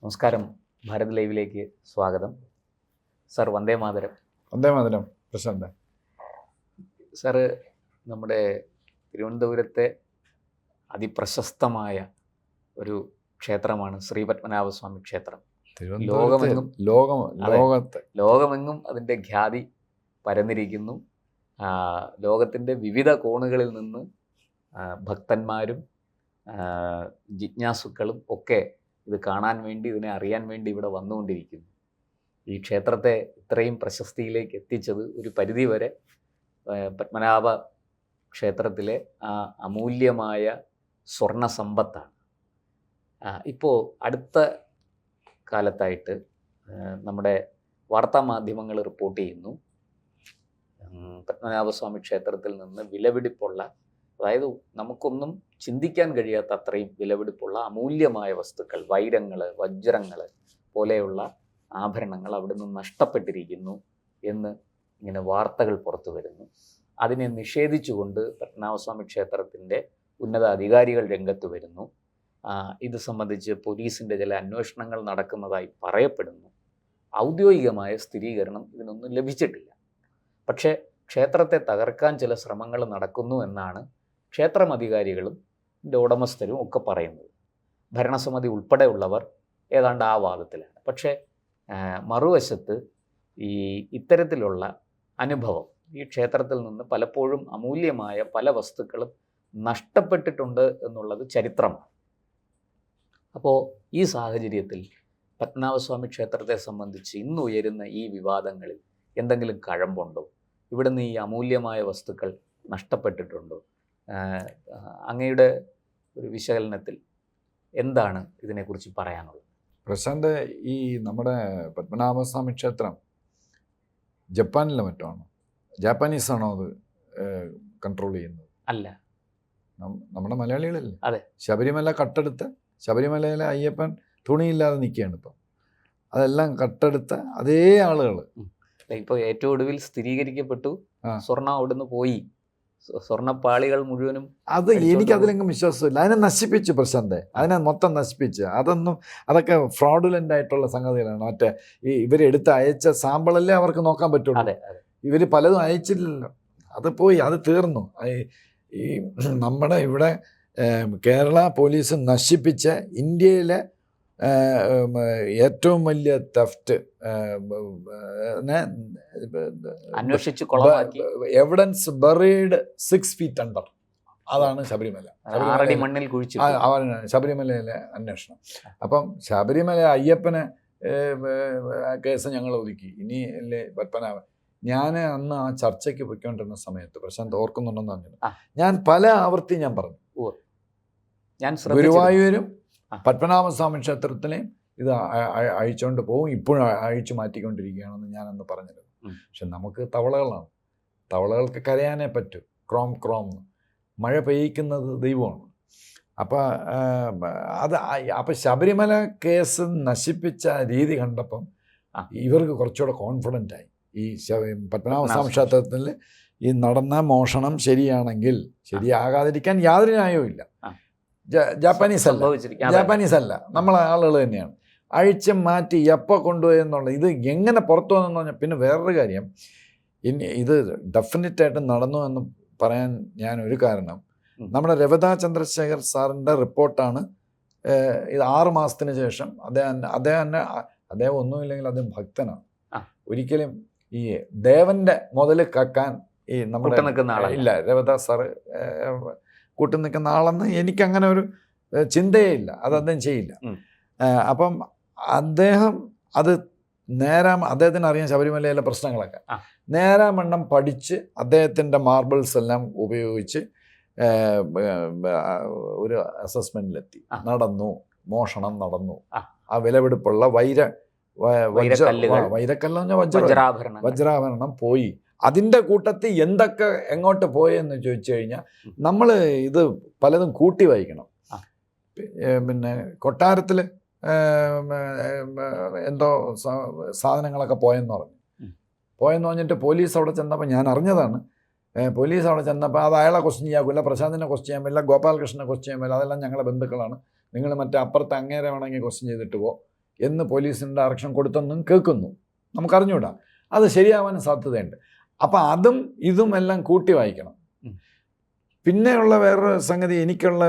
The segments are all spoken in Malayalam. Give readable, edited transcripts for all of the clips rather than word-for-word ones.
നമസ്കാരം. ഭാരത് ലൈവിലേക്ക് സ്വാഗതം. സർ, വന്ദേ മാതരം. വന്ദേ മാതരം. പ്രശാന്ത് സാറ്, നമ്മുടെ തിരുവനന്തപുരത്തെ അതിപ്രശസ്തമായ ഒരു ക്ഷേത്രമാണ് ശ്രീപത്മനാഭസ്വാമി ക്ഷേത്രം. ലോകമെങ്ങും അതിൻ്റെ ഖ്യാതി പരന്നിരിക്കുന്നു. ലോകത്തിൻ്റെ വിവിധ കോണുകളിൽ നിന്ന് ഭക്തന്മാരും ജിജ്ഞാസുക്കളും ഒക്കെ ഇത് കാണാൻ വേണ്ടി, ഇതിനെ അറിയാൻ വേണ്ടി ഇവിടെ വന്നുകൊണ്ടിരിക്കുന്നു. ഈ ക്ഷേത്രത്തെ ഇത്രയും പ്രശസ്തിയിലേക്ക് എത്തിച്ചത് ഒരു പരിധിവരെ പത്മനാഭ ക്ഷേത്രത്തിലെ ആ അമൂല്യമായ സ്വർണ്ണ സമ്പത്താണ്. ഇപ്പോൾ അടുത്ത കാലത്തായിട്ട് നമ്മുടെ വാർത്താമാധ്യമങ്ങൾ റിപ്പോർട്ട് ചെയ്യുന്നു, പത്മനാഭസ്വാമി ക്ഷേത്രത്തിൽ നിന്ന് വിലപിടിപ്പുള്ള, അതായത് നമുക്കൊന്നും ചിന്തിക്കാൻ കഴിയാത്ത അത്രയും വിലപിടിപ്പുള്ള അമൂല്യമായ വസ്തുക്കൾ, വൈരങ്ങൾ, വജ്രങ്ങൾ പോലെയുള്ള ആഭരണങ്ങൾ അവിടെ നിന്ന് നഷ്ടപ്പെട്ടിരിക്കുന്നു എന്ന് ഇങ്ങനെ വാർത്തകൾ പുറത്തു വരുന്നു. അതിനെ നിഷേധിച്ചുകൊണ്ട് പത്മനാഭസ്വാമി ക്ഷേത്രത്തിൻ്റെ ഉന്നത അധികാരികൾ രംഗത്ത് വരുന്നു. ഇത് സംബന്ധിച്ച് പോലീസിൻ്റെ ചില അന്വേഷണങ്ങൾ നടക്കുന്നതായി പറയപ്പെടുന്നു. ഔദ്യോഗികമായ സ്ഥിരീകരണം ഇതിനൊന്നും ലഭിച്ചിട്ടില്ല. പക്ഷേ ക്ഷേത്രത്തെ തകർക്കാൻ ചില ശ്രമങ്ങൾ നടക്കുന്നു എന്നാണ് ക്ഷേത്രം അധികാരികളും ഇതിൻ്റെ ഉടമസ്ഥരും ഒക്കെ പറയുന്നത്. ഭരണസമിതി ഉൾപ്പെടെയുള്ളവർ ഏതാണ്ട് ആ വാദത്തിലാണ്. പക്ഷേ മറുവശത്ത് ഇത്തരത്തിലുള്ള അനുഭവം, ഈ ക്ഷേത്രത്തിൽ നിന്ന് പലപ്പോഴും അമൂല്യമായ പല വസ്തുക്കളും നഷ്ടപ്പെട്ടിട്ടുണ്ട് എന്നുള്ളത് ചരിത്രമാണ്. അപ്പോൾ ഈ സാഹചര്യത്തിൽ പത്മനാഭസ്വാമി ക്ഷേത്രത്തെ സംബന്ധിച്ച് ഇന്ന് ഉയരുന്ന ഈ വിവാദങ്ങളിൽ എന്തെങ്കിലും കഴമ്പുണ്ടോ? ഇവിടുന്ന് ഈ അമൂല്യമായ വസ്തുക്കൾ നഷ്ടപ്പെട്ടിട്ടുണ്ടോ? അങ്ങയുടെ ഒരു വിശകലനത്തിൽ എന്താണ് ഇതിനെക്കുറിച്ച് പറയാനുള്ളത്? പ്രശാന്ത്, ഈ നമ്മുടെ പത്മനാഭസ്വാമി ക്ഷേത്രം ജപ്പാനിലെ മറ്റാണോ? ജാപ്പാനീസാണോ അത് കൺട്രോൾ ചെയ്യുന്നത്? അല്ല, നമ്മുടെ മലയാളികളല്ലേ? അതെ. ശബരിമല കട്ടെടുത്ത്, ശബരിമലയിലെ അയ്യപ്പൻ തുണിയില്ലാതെ നിൽക്കുകയാണ് ഇപ്പം. അതെല്ലാം കട്ടെടുത്ത അതേ ആളുകൾ ഇപ്പോൾ ഏറ്റവും ഒടുവിൽ സ്ഥിരീകരിക്കപ്പെട്ടു, സ്വർണ്ണം അവിടുന്ന് പോയി, സ്വർണ്ണപ്പാളികൾ മുഴുവനും. അത് എനിക്കതിലെങ്കിലും വിശ്വാസമില്ല. അതിനെ നശിപ്പിച്ചു പ്രശാന്ത്, അതിനെ മൊത്തം നശിപ്പിച്ച്. അതൊക്കെ ഫ്രോഡുലൻ്റ് ആയിട്ടുള്ള സംഗതികളാണ്. മറ്റേ ഇവരെടുത്ത് അയച്ച സാമ്പിളല്ലേ അവർക്ക് നോക്കാൻ പറ്റുള്ളൂ. ഇവർ പലതും അയച്ചില്ലല്ലോ, അത് പോയി, അത് തീർന്നു. ഈ നമ്മുടെ ഇവിടെ കേരള പോലീസ് നശിപ്പിച്ച ഇന്ത്യയിലെ ഏറ്റവും വലിയ theft, evidence buried 6 feet under, അതാണ് ശബരിമല. ശബരിമലയിലെ അന്വേഷണം. അപ്പം ശബരിമല അയ്യപ്പന് കേസ് ഞങ്ങൾ ഒതുക്കി. ഇനി അല്ലേ പത്മനാഭൻ. ഞാൻ അന്ന് ആ ചർച്ചയ്ക്ക് പോയിക്കൊണ്ടിരുന്ന സമയത്ത്, പ്രശാന്ത് ഓർക്കുന്നുണ്ടെന്ന് പറഞ്ഞു, ഞാൻ പല ആവർത്തി ഞാൻ പറഞ്ഞു, ഗുരുവായൂരും പത്മനാഭസ്വാമി ക്ഷേത്രത്തിനെ ഇത് അഴിച്ചുകൊണ്ട് പോകും, ഇപ്പോഴും അഴിച്ചു മാറ്റിക്കൊണ്ടിരിക്കുകയാണെന്ന് ഞാനന്ന് പറഞ്ഞിരുന്നു. പക്ഷെ നമുക്ക് തവളകളാണ്, തവളകൾക്ക് കരയാനേ പറ്റൂ. ക്രോം ക്രോം, മഴ പെയ്യിക്കുന്നത് ദൈവമാണ്. അപ്പം ശബരിമല കേസ് നശിപ്പിച്ച രീതി കണ്ടപ്പം ഇവർക്ക് കുറച്ചുകൂടെ കോൺഫിഡൻ്റ് ആയി. ഈ പത്മനാഭസ്വാമി ക്ഷേത്രത്തിൽ ഈ നടന്ന മോഷണം ശരിയാണെങ്കിൽ ശരിയാകാതിരിക്കാൻ യാതൊരു ന്യായവും ഇല്ല. ജാപ്പാനീസ് അല്ല, നമ്മളെ ആളുകൾ തന്നെയാണ്. അഴിച്ച് മാറ്റി എപ്പോൾ കൊണ്ടുപോയി എന്നുള്ളത്, ഇത് എങ്ങനെ പുറത്തു വന്നെന്ന് പറഞ്ഞാൽ. പിന്നെ വേറൊരു കാര്യം, ഇനി ഇത് ഡെഫിനറ്റായിട്ട് നടന്നു എന്ന് പറയാൻ ഞാനൊരു കാരണം, നമ്മുടെ രവതാ ചന്ദ്രശേഖർ സാറിൻ്റെ റിപ്പോർട്ടാണ്. ഇത് 6 മാസത്തിന് ശേഷം അദ്ദേഹം ഒന്നുമില്ലെങ്കിൽ അദ്ദേഹം ഭക്തനാണ്. ഒരിക്കലും ഈ ദേവൻ്റെ മുതൽ കക്കാൻ ഈ നമ്മുടെ ഇല്ല, രവതാ സാറ് കൂട്ടി നിൽക്കുന്ന ആളെന്ന് എനിക്കങ്ങനെ ഒരു ചിന്തയേ ഇല്ല. അത് അദ്ദേഹം ചെയ്യില്ല. അപ്പം അദ്ദേഹം അത് അദ്ദേഹത്തിന് അറിയാം ശബരിമലയിലെ പ്രശ്നങ്ങളൊക്കെ. നേരാമണ്ണം പഠിച്ച് അദ്ദേഹത്തിൻ്റെ മാർബിൾസ് എല്ലാം ഉപയോഗിച്ച് ഒരു അസസ്മെൻറ്റിലെത്തി. മോഷണം നടന്നു. ആ വിലപിടിപ്പുള്ള വൈരക്കല്ലെന്ന് വജ്രാഭരണം പോയി. അതിൻ്റെ കൂട്ടത്തിൽ എന്തൊക്കെ എങ്ങോട്ട് പോയെന്ന് ചോദിച്ചു കഴിഞ്ഞാൽ നമ്മൾ ഇത് പലതും കൂട്ടി വായിക്കണം. പിന്നെ കൊട്ടാരത്തിൽ എന്തോ സാധനങ്ങളൊക്കെ പോയെന്ന് പറഞ്ഞിട്ട് പോലീസ് അവിടെ ചെന്നപ്പോൾ ഞാൻ അറിഞ്ഞതാണ്. പോലീസ് അവിടെ ചെന്നപ്പോൾ അത് അയാളെ ക്വസ്റ്റ്യൻ ചെയ്യാക്കില്ല, പ്രശാന്തിനെ ക്വസ്റ്റ്യൻ ചെയ്യാൻ പറ്റില്ല, ഗോപാലകൃഷ്ണനെ ക്വസ്റ്റ്യൻ ചെയ്യാൻ പറ്റില്ല, അതെല്ലാം ഞങ്ങളുടെ ബന്ധുക്കളാണ്, നിങ്ങൾ മറ്റേ അപ്പുറത്ത് അങ്ങേരെ വേണമെങ്കിൽ ക്വസ്റ്റ്യൻ ചെയ്തിട്ട് എന്ന് പോലീസിന് ഡയറക്ഷൻ കൊടുത്തെന്നും കേൾക്കുന്നു. നമുക്കറിഞ്ഞൂടാ, അത് ശരിയാവാൻ സാധ്യതയുണ്ട്. അപ്പം അതും ഇതും എല്ലാം കൂട്ടി വായിക്കണം. പിന്നെയുള്ള വേറൊരു സംഗതി, എനിക്കുള്ള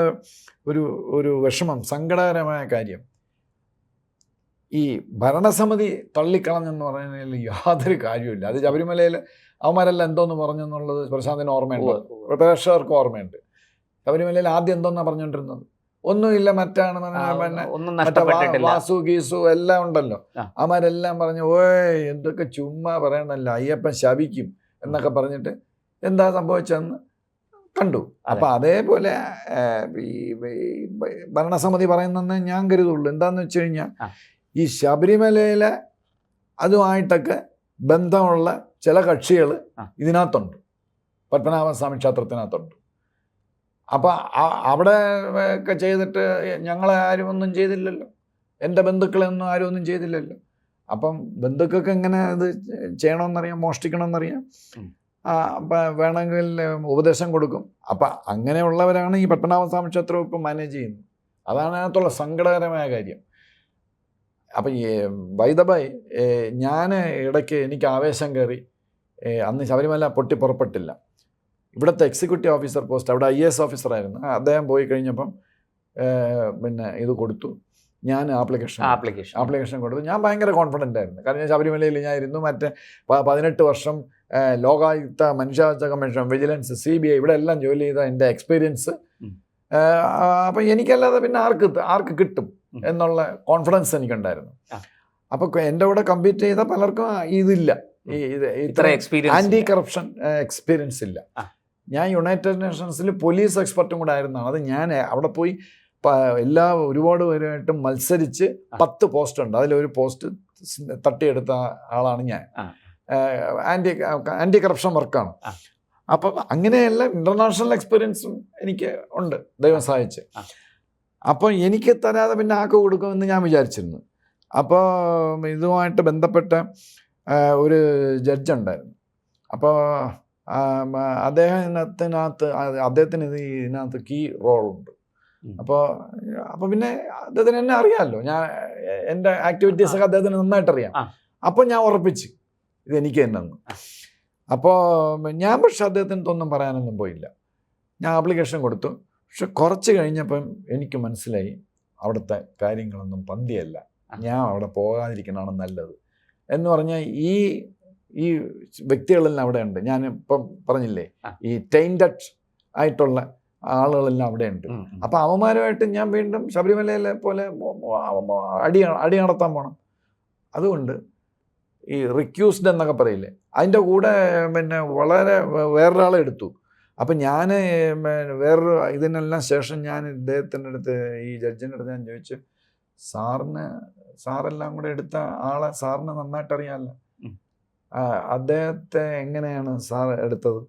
ഒരു വിഷമം, സങ്കടകരമായ കാര്യം, ഈ ഭരണസമിതി തള്ളിക്കളഞ്ഞെന്ന് പറയുന്നതിൽ യാതൊരു കാര്യമില്ല. അത് ശബരിമലയിൽ അവന്മാരെല്ലാം എന്തോന്ന് പറഞ്ഞെന്നുള്ളത് പ്രശാന്തിന് ഓർമ്മയുണ്ട്, പ്രേക്ഷകർക്ക് ഓർമ്മയുണ്ട്. ശബരിമലയിൽ ആദ്യം എന്തോന്നാണ് പറഞ്ഞുകൊണ്ടിരുന്നത്? ഒന്നുമില്ല, മറ്റാണ്, മറ്റേ വാസു ഗീസു എല്ലാം ഉണ്ടല്ലോ. അവന്മാരെല്ലാം പറഞ്ഞു, ഓയ് എന്തൊക്കെ ചുമ്മാ പറയണല്ലോ, അയ്യപ്പൻ ശപിക്കും എന്നൊക്കെ പറഞ്ഞിട്ട് എന്താ സംഭവിച്ചതെന്ന് കണ്ടു. അപ്പം അതേപോലെ ഈ ഭരണസമിതി പറയുന്നെന്ന് ഞാൻ കരുതുള്ളൂ. എന്താന്ന് വെച്ച് കഴിഞ്ഞാൽ, ഈ ശബരിമലയിലെ അതുമായിട്ടൊക്കെ ബന്ധമുള്ള ചില കക്ഷികൾ ഇതിനകത്തുണ്ട്, പത്മനാഭസ്വാമി ക്ഷേത്രത്തിനകത്തുണ്ട്. അപ്പം അവിടെ ഒക്കെ ചെയ്തിട്ട് ഞങ്ങളെ ആരും ഒന്നും ചെയ്തില്ലല്ലോ, എൻ്റെ ബന്ധുക്കളെയൊന്നും ആരും ഒന്നും ചെയ്തില്ലല്ലോ. അപ്പം ബന്ധുക്കൾക്ക് എങ്ങനെ ഇത് ചെയ്യണമെന്നറിയാം, മോഷ്ടിക്കണമെന്നറിയാം. അപ്പം വേണമെങ്കിൽ ഉപദേശം കൊടുക്കും. അപ്പം അങ്ങനെയുള്ളവരാണ് ഈ പത്മനാഭസ്വാമി ക്ഷേത്രം ഇപ്പം മാനേജ് ചെയ്യുന്നത്. അതാണ് അതിനകത്തുള്ള സങ്കടകരമായ കാര്യം. അപ്പം വൈദബായ്, ഞാൻ ഇടയ്ക്ക് എനിക്ക് ആവേശം കയറി. അന്ന് ശബരിമല പൊട്ടി പുറപ്പെട്ടില്ല. ഇവിടുത്തെ എക്സിക്യൂട്ടീവ് ഓഫീസർ പോസ്റ്റ്, അവിടെ IAS ഓഫീസറായിരുന്നു, അദ്ദേഹം പോയി കഴിഞ്ഞപ്പം പിന്നെ ഇത് കൊടുത്തു. ഞാൻ ആപ്ലിക്കേഷൻ കൊടുത്തു. ഞാൻ ഭയങ്കര കോൺഫിഡൻ്റ് ആയിരുന്നു. കാരണം ഞാൻ ശബരിമലയിൽ ഞാൻ ഇരുന്നു. മറ്റേ 18 വർഷം ലോകായുക്ത, മനുഷ്യാവകാശ കമ്മീഷൻ, വിജിലൻസ്, CBI ഇവിടെ എല്ലാം ജോലി ചെയ്ത എൻ്റെ എക്സ്പീരിയൻസ്. അപ്പം എനിക്കല്ലാതെ പിന്നെ ആർക്ക് കിട്ടും എന്നുള്ള കോൺഫിഡൻസ് എനിക്കുണ്ടായിരുന്നു. അപ്പോൾ എൻ്റെ കൂടെ കമ്പീറ്റ് ചെയ്ത പലർക്കും ഇതില്ല, ആൻറ്റി കറപ്ഷൻ എക്സ്പീരിയൻസ് ഇല്ല. ഞാൻ യുണൈറ്റഡ് നേഷൻസിൽ പോലീസ് എക്സ്പെർട്ടും കൂടെ ആയിരുന്നതാണ്. അത് ഞാൻ അവിടെ പോയി ഒരുപാട് പേരുമായിട്ട് മത്സരിച്ച് 10 പോസ്റ്റ് ഉണ്ട്. അതിലൊരു പോസ്റ്റ് തട്ടിയെടുത്ത ആളാണ് ഞാൻ. ആൻറ്റി കറപ്ഷൻ വർക്കാണ്. അപ്പം അങ്ങനെയല്ല, ഇൻ്റർനാഷണൽ എക്സ്പീരിയൻസും എനിക്ക് ഉണ്ട്, ദൈവം സഹായിച്ച്. അപ്പോൾ എനിക്ക് തരാതെ പിന്നെ ആക്ക് കൊടുക്കുമെന്ന് ഞാൻ വിചാരിച്ചിരുന്നു. അപ്പോൾ ഇതുമായിട്ട് ബന്ധപ്പെട്ട ഒരു ജഡ്ജുണ്ടായിരുന്നു. അപ്പോൾ അദ്ദേഹത്തിന് ഇതിനകത്ത് കീ റോളുണ്ട്. അപ്പോൾ പിന്നെ അദ്ദേഹത്തിന് എന്നെ അറിയാമല്ലോ, ഞാൻ എൻ്റെ ആക്ടിവിറ്റീസൊക്കെ അദ്ദേഹത്തിന് നന്നായിട്ടറിയാം. അപ്പോൾ ഞാൻ ഉറപ്പിച്ച് ഇതെനിക്ക് തന്നെന്ന്. അപ്പോൾ ഞാൻ പക്ഷെ അദ്ദേഹത്തിനൊന്നും പറയാനൊന്നും പോയില്ല. ഞാൻ ആപ്ലിക്കേഷൻ കൊടുത്തു. പക്ഷെ കുറച്ച് കഴിഞ്ഞപ്പം എനിക്ക് മനസ്സിലായി അവിടുത്തെ കാര്യങ്ങളൊന്നും പന്തിയല്ല, ഞാൻ അവിടെ പോകാതിരിക്കണതാണ് നല്ലത് എന്ന് പറഞ്ഞാൽ ഈ വ്യക്തികളെല്ലാം അവിടെ ഉണ്ട്. ഞാനിപ്പം പറഞ്ഞില്ലേ, ഈ ടൈൻഡഡ് ആയിട്ടുള്ള ആളുകളെല്ലാം അവിടെ ഉണ്ട്. അപ്പം അവന്മാരുമായിട്ട് ഞാൻ വീണ്ടും ശബരിമലയിലെ പോലെ അടി നടത്താൻ പോകണം. അതുകൊണ്ട് ഈ റിക്യൂസ്ഡ് എന്നൊക്കെ പറയില്ലേ, അതിൻ്റെ കൂടെ പിന്നെ വളരെ വേറൊരാളെ എടുത്തു. അപ്പം ഞാൻ വേറൊരു ഇതിനെല്ലാം ശേഷം ഞാൻ ഇദ്ദേഹത്തിൻ്റെ അടുത്ത്, ഈ ജഡ്ജിൻ്റെ അടുത്ത് ഞാൻ ചോദിച്ചു, സാറെല്ലാം കൂടെ എടുത്ത ആളെ സാറിന് നന്നായിട്ടറിയാമല്ലോ, അദ്ദേഹത്തെ എങ്ങനെയാണ് സാർ എടുത്തത്?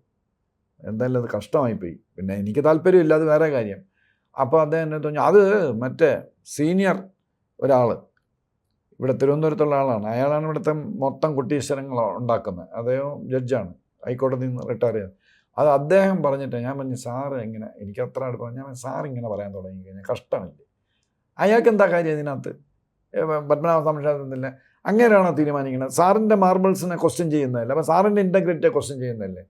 എന്തായാലും അത് കഷ്ടമായിപ്പോയി. പിന്നെ എനിക്ക് താല്പര്യമില്ല, അത് വേറെ കാര്യം. അപ്പോൾ അദ്ദേഹം എന്നെ തോന്നി, അത് മറ്റേ സീനിയർ ഒരാൾ ഇവിടെ തിരുവനന്തപുരത്തുള്ള ആളാണ്, അയാളാണ് ഇവിടുത്തെ മൊത്തം കുട്ടീശ്വരങ്ങൾ ഉണ്ടാക്കുന്നത്. അദ്ദേഹം ജഡ്ജാണ്, ഹൈക്കോടതിയിൽ നിന്ന് റിട്ടയർ ചെയ്തത്. അത് അദ്ദേഹം പറഞ്ഞിട്ട് ഞാൻ പറഞ്ഞു, സാറ് എങ്ങനെ, എനിക്ക് അത്ര അടുപ്പം, ഞാൻ സാറിങ്ങനെ പറയാൻ തുടങ്ങി കഴിഞ്ഞാൽ കഷ്ടമില്ല. അയാൾക്ക് എന്താ കാര്യം ഇതിനകത്ത്? പത്മനാഭസ്വാമി ക്ഷേത്രത്തിൻ്റെ അങ്ങനെയാണോ തീരുമാനിക്കുന്നത്? സാറിൻ്റെ മാർബിൾസിനെ ക്വസ്റ്റ്യൻ ചെയ്യുന്നതല്ലേ, അപ്പോൾ സാറിൻ്റെ ഇൻറ്റഗ്രിറ്റിയെ ക്വസ്റ്റ്യൻ ചെയ്യുന്നതല്ലേ?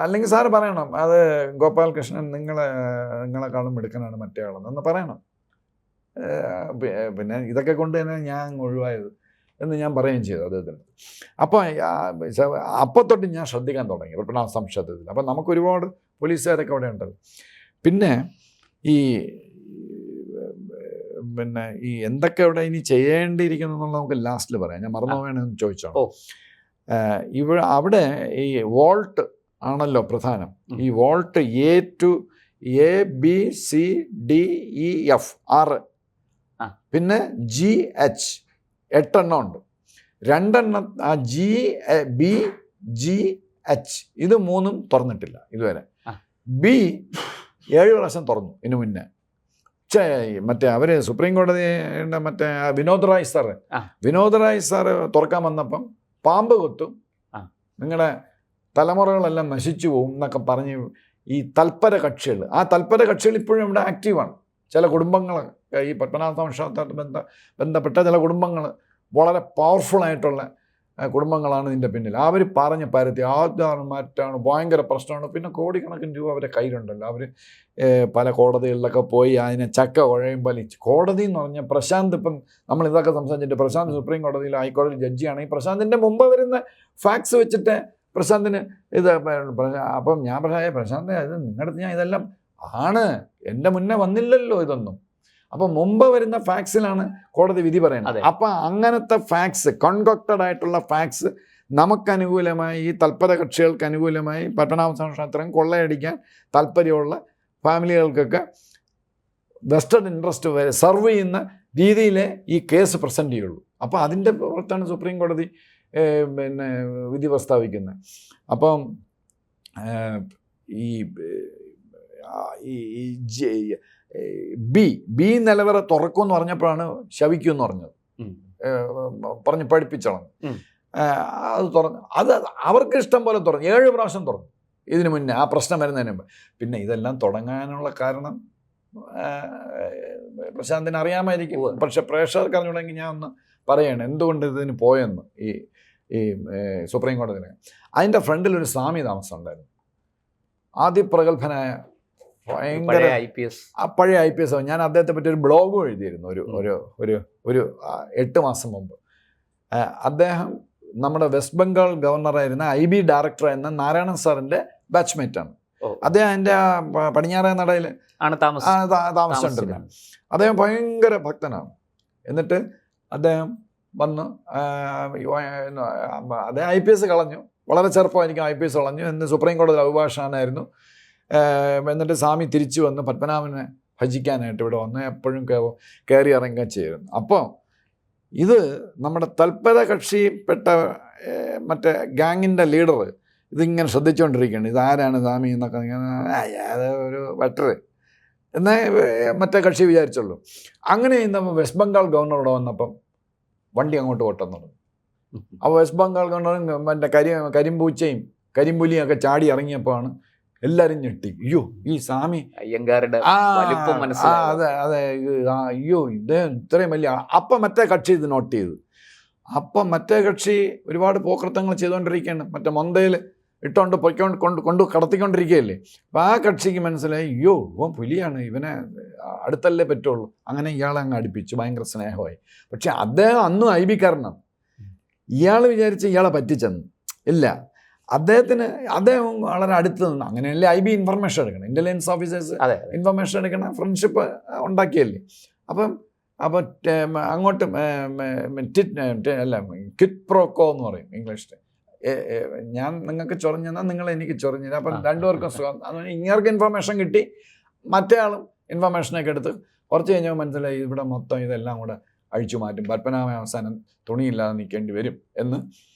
അല്ലെങ്കിൽ സാറ് പറയണം, അത് ഗോപാലകൃഷ്ണൻ നിങ്ങളെക്കാളും എടുക്കാനാണ് മറ്റേ ആളെന്ന് പറയണം. പിന്നെ ഇതൊക്കെ കൊണ്ട് തന്നെ ഞാൻ ഒഴിവായത് എന്ന് ഞാൻ പറയുകയും ചെയ്തു അദ്ദേഹത്തിന്. അപ്പോൾ തൊട്ട് ഞാൻ ശ്രദ്ധിക്കാൻ തുടങ്ങി പത്മനാഭസ്വാമി ക്ഷേത്രത്തിൽ. അപ്പം നമുക്ക് ഒരുപാട് പോലീസുകാരൊക്കെ അവിടെ ഉണ്ടല്ലോ. പിന്നെ ഈ എന്തൊക്കെ ഇവിടെ ഇനി ചെയ്യേണ്ടിയിരിക്കുന്നു എന്നുള്ളത് നമുക്ക് ലാസ്റ്റിൽ പറയാം. ഞാൻ മറന്നു പോകണമെന്ന് ചോദിച്ചോ. അവിടെ ഈ വോൾട്ട് ആണല്ലോ പ്രധാനം. ഈ വോൾട്ട് A-B-C-D-E-F 6, പിന്നെ GH 8 എണ്ണം ഉണ്ട്. 2 എണ്ണം GH ഇത് 3 തുറന്നിട്ടില്ല ഇതുവരെ. B 7 പ്രാവശ്യം തുറന്നു ഇതിനു മുന്നേ. മറ്റേ അവർ സുപ്രീം കോടതിയുടെ മറ്റേ വിനോദ് റായ് സാറ് തുറക്കാൻ വന്നപ്പം പാമ്പ് കൊത്തും, നിങ്ങളുടെ തലമുറകളെല്ലാം നശിച്ചു പോകും എന്നൊക്കെ പറഞ്ഞ് ഈ തൽപര കക്ഷികൾ ഇപ്പോഴും ഇവിടെ ആക്റ്റീവാണ്. ചില കുടുംബങ്ങൾ, ഈ പത്മനാഭസ്വാമി ക്ഷേത്രത്തിൽ ബന്ധപ്പെട്ട ചില കുടുംബങ്ങൾ, വളരെ പവർഫുള്ളായിട്ടുള്ള കുടുംബങ്ങളാണ് ഇതിൻ്റെ പിന്നിൽ. അവർ പറഞ്ഞ് പരത്തി ആദ്യമാണ് മാറ്റാണ്, ഭയങ്കര പ്രശ്നമാണ്. പിന്നെ കോടിക്കണക്കിന് രൂപ അവരുടെ കയ്യിലുണ്ടല്ലോ. അവർ പല കോടതികളിലൊക്കെ പോയി അതിനെ ചക്ക കുഴയുമ്പോൾ, കോടതി എന്ന് പറഞ്ഞാൽ പ്രശാന്ത്, ഇപ്പം നമ്മൾ ഇതൊക്കെ സംസാരിച്ചിട്ട് പ്രശാന്ത് സുപ്രീം കോടതിയിൽ ഹൈക്കോടതി ജഡ്ജിയാണ്. ഈ പ്രശാന്തിൻ്റെ മുമ്പ് വരുന്ന ഫാക്ട്സ് വെച്ചിട്ട് പ്രശാന്തിന് ഇത്, അപ്പം ഞാൻ പ്രശാന്ത് ഇത് നിങ്ങളുടെ ഞാൻ ഇതെല്ലാം ആണ്, എൻ്റെ മുന്നേ വന്നില്ലല്ലോ ഇതൊന്നും. അപ്പം മുമ്പ് വരുന്ന ഫാക്ട്സിലാണ് കോടതി വിധി പറയുന്നത്. അപ്പം അങ്ങനത്തെ ഫാക്ട്സ്, കോൺകോക്റ്റഡ് ആയിട്ടുള്ള ഫാക്ട്സ് നമുക്കനുകൂലമായി, ഈ തൽപര കക്ഷികൾക്ക് അനുകൂലമായി പത്മനാഭസ്വാമി ക്ഷേത്രം കൊള്ളയടിക്കാൻ താല്പര്യമുള്ള ഫാമിലികൾക്കൊക്കെ വെസ്റ്റഡ് ഇൻട്രസ്റ്റ് വരെ സെർവ് ചെയ്യുന്ന രീതിയിലേ ഈ കേസ് പ്രസൻറ്റ് ചെയ്യുള്ളൂ. അപ്പോൾ അതിൻ്റെ പുറത്താണ് സുപ്രീം കോടതി പിന്നെ വിധി പ്രസ്താവിക്കുന്നത്. അപ്പം ബി നിലവറ തുറക്കുമെന്ന് പറഞ്ഞപ്പോഴാണ് ശവിക്കുമെന്ന് പറഞ്ഞത്, പറഞ്ഞ് പഠിപ്പിച്ചളഞ്ഞു. അത് തുറന്നു, അത് അവർക്ക് ഇഷ്ടം പോലെ തുറന്നു, 7 പ്രാവശ്യം തുറന്നു ഇതിനു മുന്നേ, ആ പ്രശ്നം വരുന്നതിന് മുമ്പ്. പിന്നെ ഇതെല്ലാം തുടങ്ങാനുള്ള കാരണം പ്രശാന്തിന് അറിയാമായിരിക്കും, പക്ഷെ പ്രേക്ഷകർക്ക് അറിഞ്ഞുകൂടെങ്കിൽ ഞാൻ ഒന്ന് പറയണം എന്തുകൊണ്ട് ഇതിന് പോയെന്ന്. ഈ സുപ്രീം കോടതിയിൽ അതിൻ്റെ ഫ്രണ്ടിലൊരു സ്വാമി താമസം ഉണ്ടായിരുന്നു, ആദിപ്രഗത്ഭനായ ഭയങ്കര പഴയ IPS. ഞാൻ അദ്ദേഹത്തെ പറ്റി ഒരു ബ്ലോഗും എഴുതിയിരുന്നു ഒരു 8 മാസം മുമ്പ്. അദ്ദേഹം നമ്മുടെ വെസ്റ്റ് ബംഗാൾ ഗവർണറായിരുന്ന IB ഡയറക്ടർ എന്ന നാരായണൻ സാറിൻ്റെ ബാച്ച്മേറ്റാണ്. അദ്ദേഹം എൻ്റെ പടിഞ്ഞാറേ നടയിൽ താമസിച്ചിട്ടുണ്ട്. അദ്ദേഹം ഭയങ്കര ഭക്തനാണ്. എന്നിട്ട് അദ്ദേഹം വന്ന് അദ്ദേഹം IPS കളഞ്ഞു, വളരെ ചെറുപ്പമായിരിക്കും IPS കളഞ്ഞു. എന്ന് സുപ്രീം കോടതിയിൽ അഭിഭാഷകനായിരുന്നു. എന്നിട്ട് സ്വാമി തിരിച്ചു വന്ന് പത്മനാഭനെ ഭജിക്കാനായിട്ട് ഇവിടെ വന്ന് എപ്പോഴും കയറി ഇറങ്ങുക ചെയ്യുന്നു. അപ്പോൾ ഇത് നമ്മുടെ തൽപര കക്ഷിപ്പെട്ട മറ്റേ ഗാങ്ങിൻ്റെ ലീഡർ ഇതിങ്ങനെ ശ്രദ്ധിച്ചുകൊണ്ടിരിക്കുകയാണ്, ഇതാരാണ് സ്വാമി എന്നൊക്കെ. അത് ഒരു വെട്ടർ എന്നേ മറ്റേ കക്ഷി വിചാരിച്ചുള്ളൂ. അങ്ങനെ നമ്മൾ വെസ്റ്റ് ബംഗാൾ ഗവർണറോട് വന്നപ്പം വണ്ടി അങ്ങോട്ട് ഓട്ടം തുടങ്ങി. അപ്പോൾ വെസ്റ്റ് ബംഗാൾ ഗവർണറും മറ്റേ കരിമ്പൂച്ചയും കരിമ്പുലിയും ഒക്കെ ചാടി ഇറങ്ങിയപ്പോഴാണ് എല്ലാവരും ഞെട്ടി. അയ്യോ, ഈ സ്വാമി അയ്യങ്കാരുടെ അതെ അതെ, അയ്യോ ഇദ്ദേഹം ഇത്രയും വലിയ. അപ്പം മറ്റേ കക്ഷി ഇത് നോട്ട് ചെയ്തു. അപ്പം മറ്റേ കക്ഷി ഒരുപാട് പോക്കൃത്തങ്ങൾ ചെയ്തുകൊണ്ടിരിക്കുകയാണ്, മറ്റേ മൊന്തയിൽ ഇട്ടുകൊണ്ട് കൊണ്ട് കടത്തിക്കൊണ്ടിരിക്കുകയല്ലേ. അപ്പം ആ കക്ഷിക്ക് മനസ്സിലായി, അയ്യോ ഇവൻ പുലിയാണ്, ഇവനെ അടുത്തല്ലേ പറ്റുള്ളൂ. അങ്ങനെ ഇയാളെ അങ്ങ് അടുപ്പിച്ചു, ഭയങ്കര സ്നേഹമായി. പക്ഷെ അദ്ദേഹം അന്നും IB കാരനാണ്. ഇയാൾ വിചാരിച്ച് ഇയാളെ പറ്റിച്ചെന്ന് ഇല്ല. അദ്ദേഹം വളരെ അടുത്ത് നിന്ന്, അങ്ങനെയല്ലേ IB ഇൻഫർമേഷൻ എടുക്കണം, ഇൻ്റലിജൻസ് ഓഫീസേഴ്സ് ഇൻഫർമേഷൻ എടുക്കണം, ഫ്രണ്ട്ഷിപ്പ് ഉണ്ടാക്കിയല്ലേ. അപ്പം അങ്ങോട്ട് ക്വിഡ് പ്രോക്കോ എന്ന് പറയും ഇംഗ്ലീഷിൽ. ഞാൻ നിങ്ങൾക്ക് ചൊറിഞ്ഞെന്നാൽ നിങ്ങൾ എനിക്ക് ചൊറിഞ്ഞില്ല. അപ്പം രണ്ടുപേർക്കും സുഖം. അതുകൊണ്ട് ഇങ്ങേർക്ക് ഇൻഫർമേഷൻ കിട്ടി, മറ്റേ ആളും ഇൻഫർമേഷനൊക്കെ എടുത്ത് കുറച്ച് കഴിഞ്ഞാൽ മനസ്സിലായി ഇവിടെ മൊത്തം ഇതെല്ലാം കൂടെ അഴിച്ചു മാറ്റും, പത്മനാഭ അവസാനം തുണിയില്ലാതെ നിൽക്കേണ്ടി വരും എന്ന്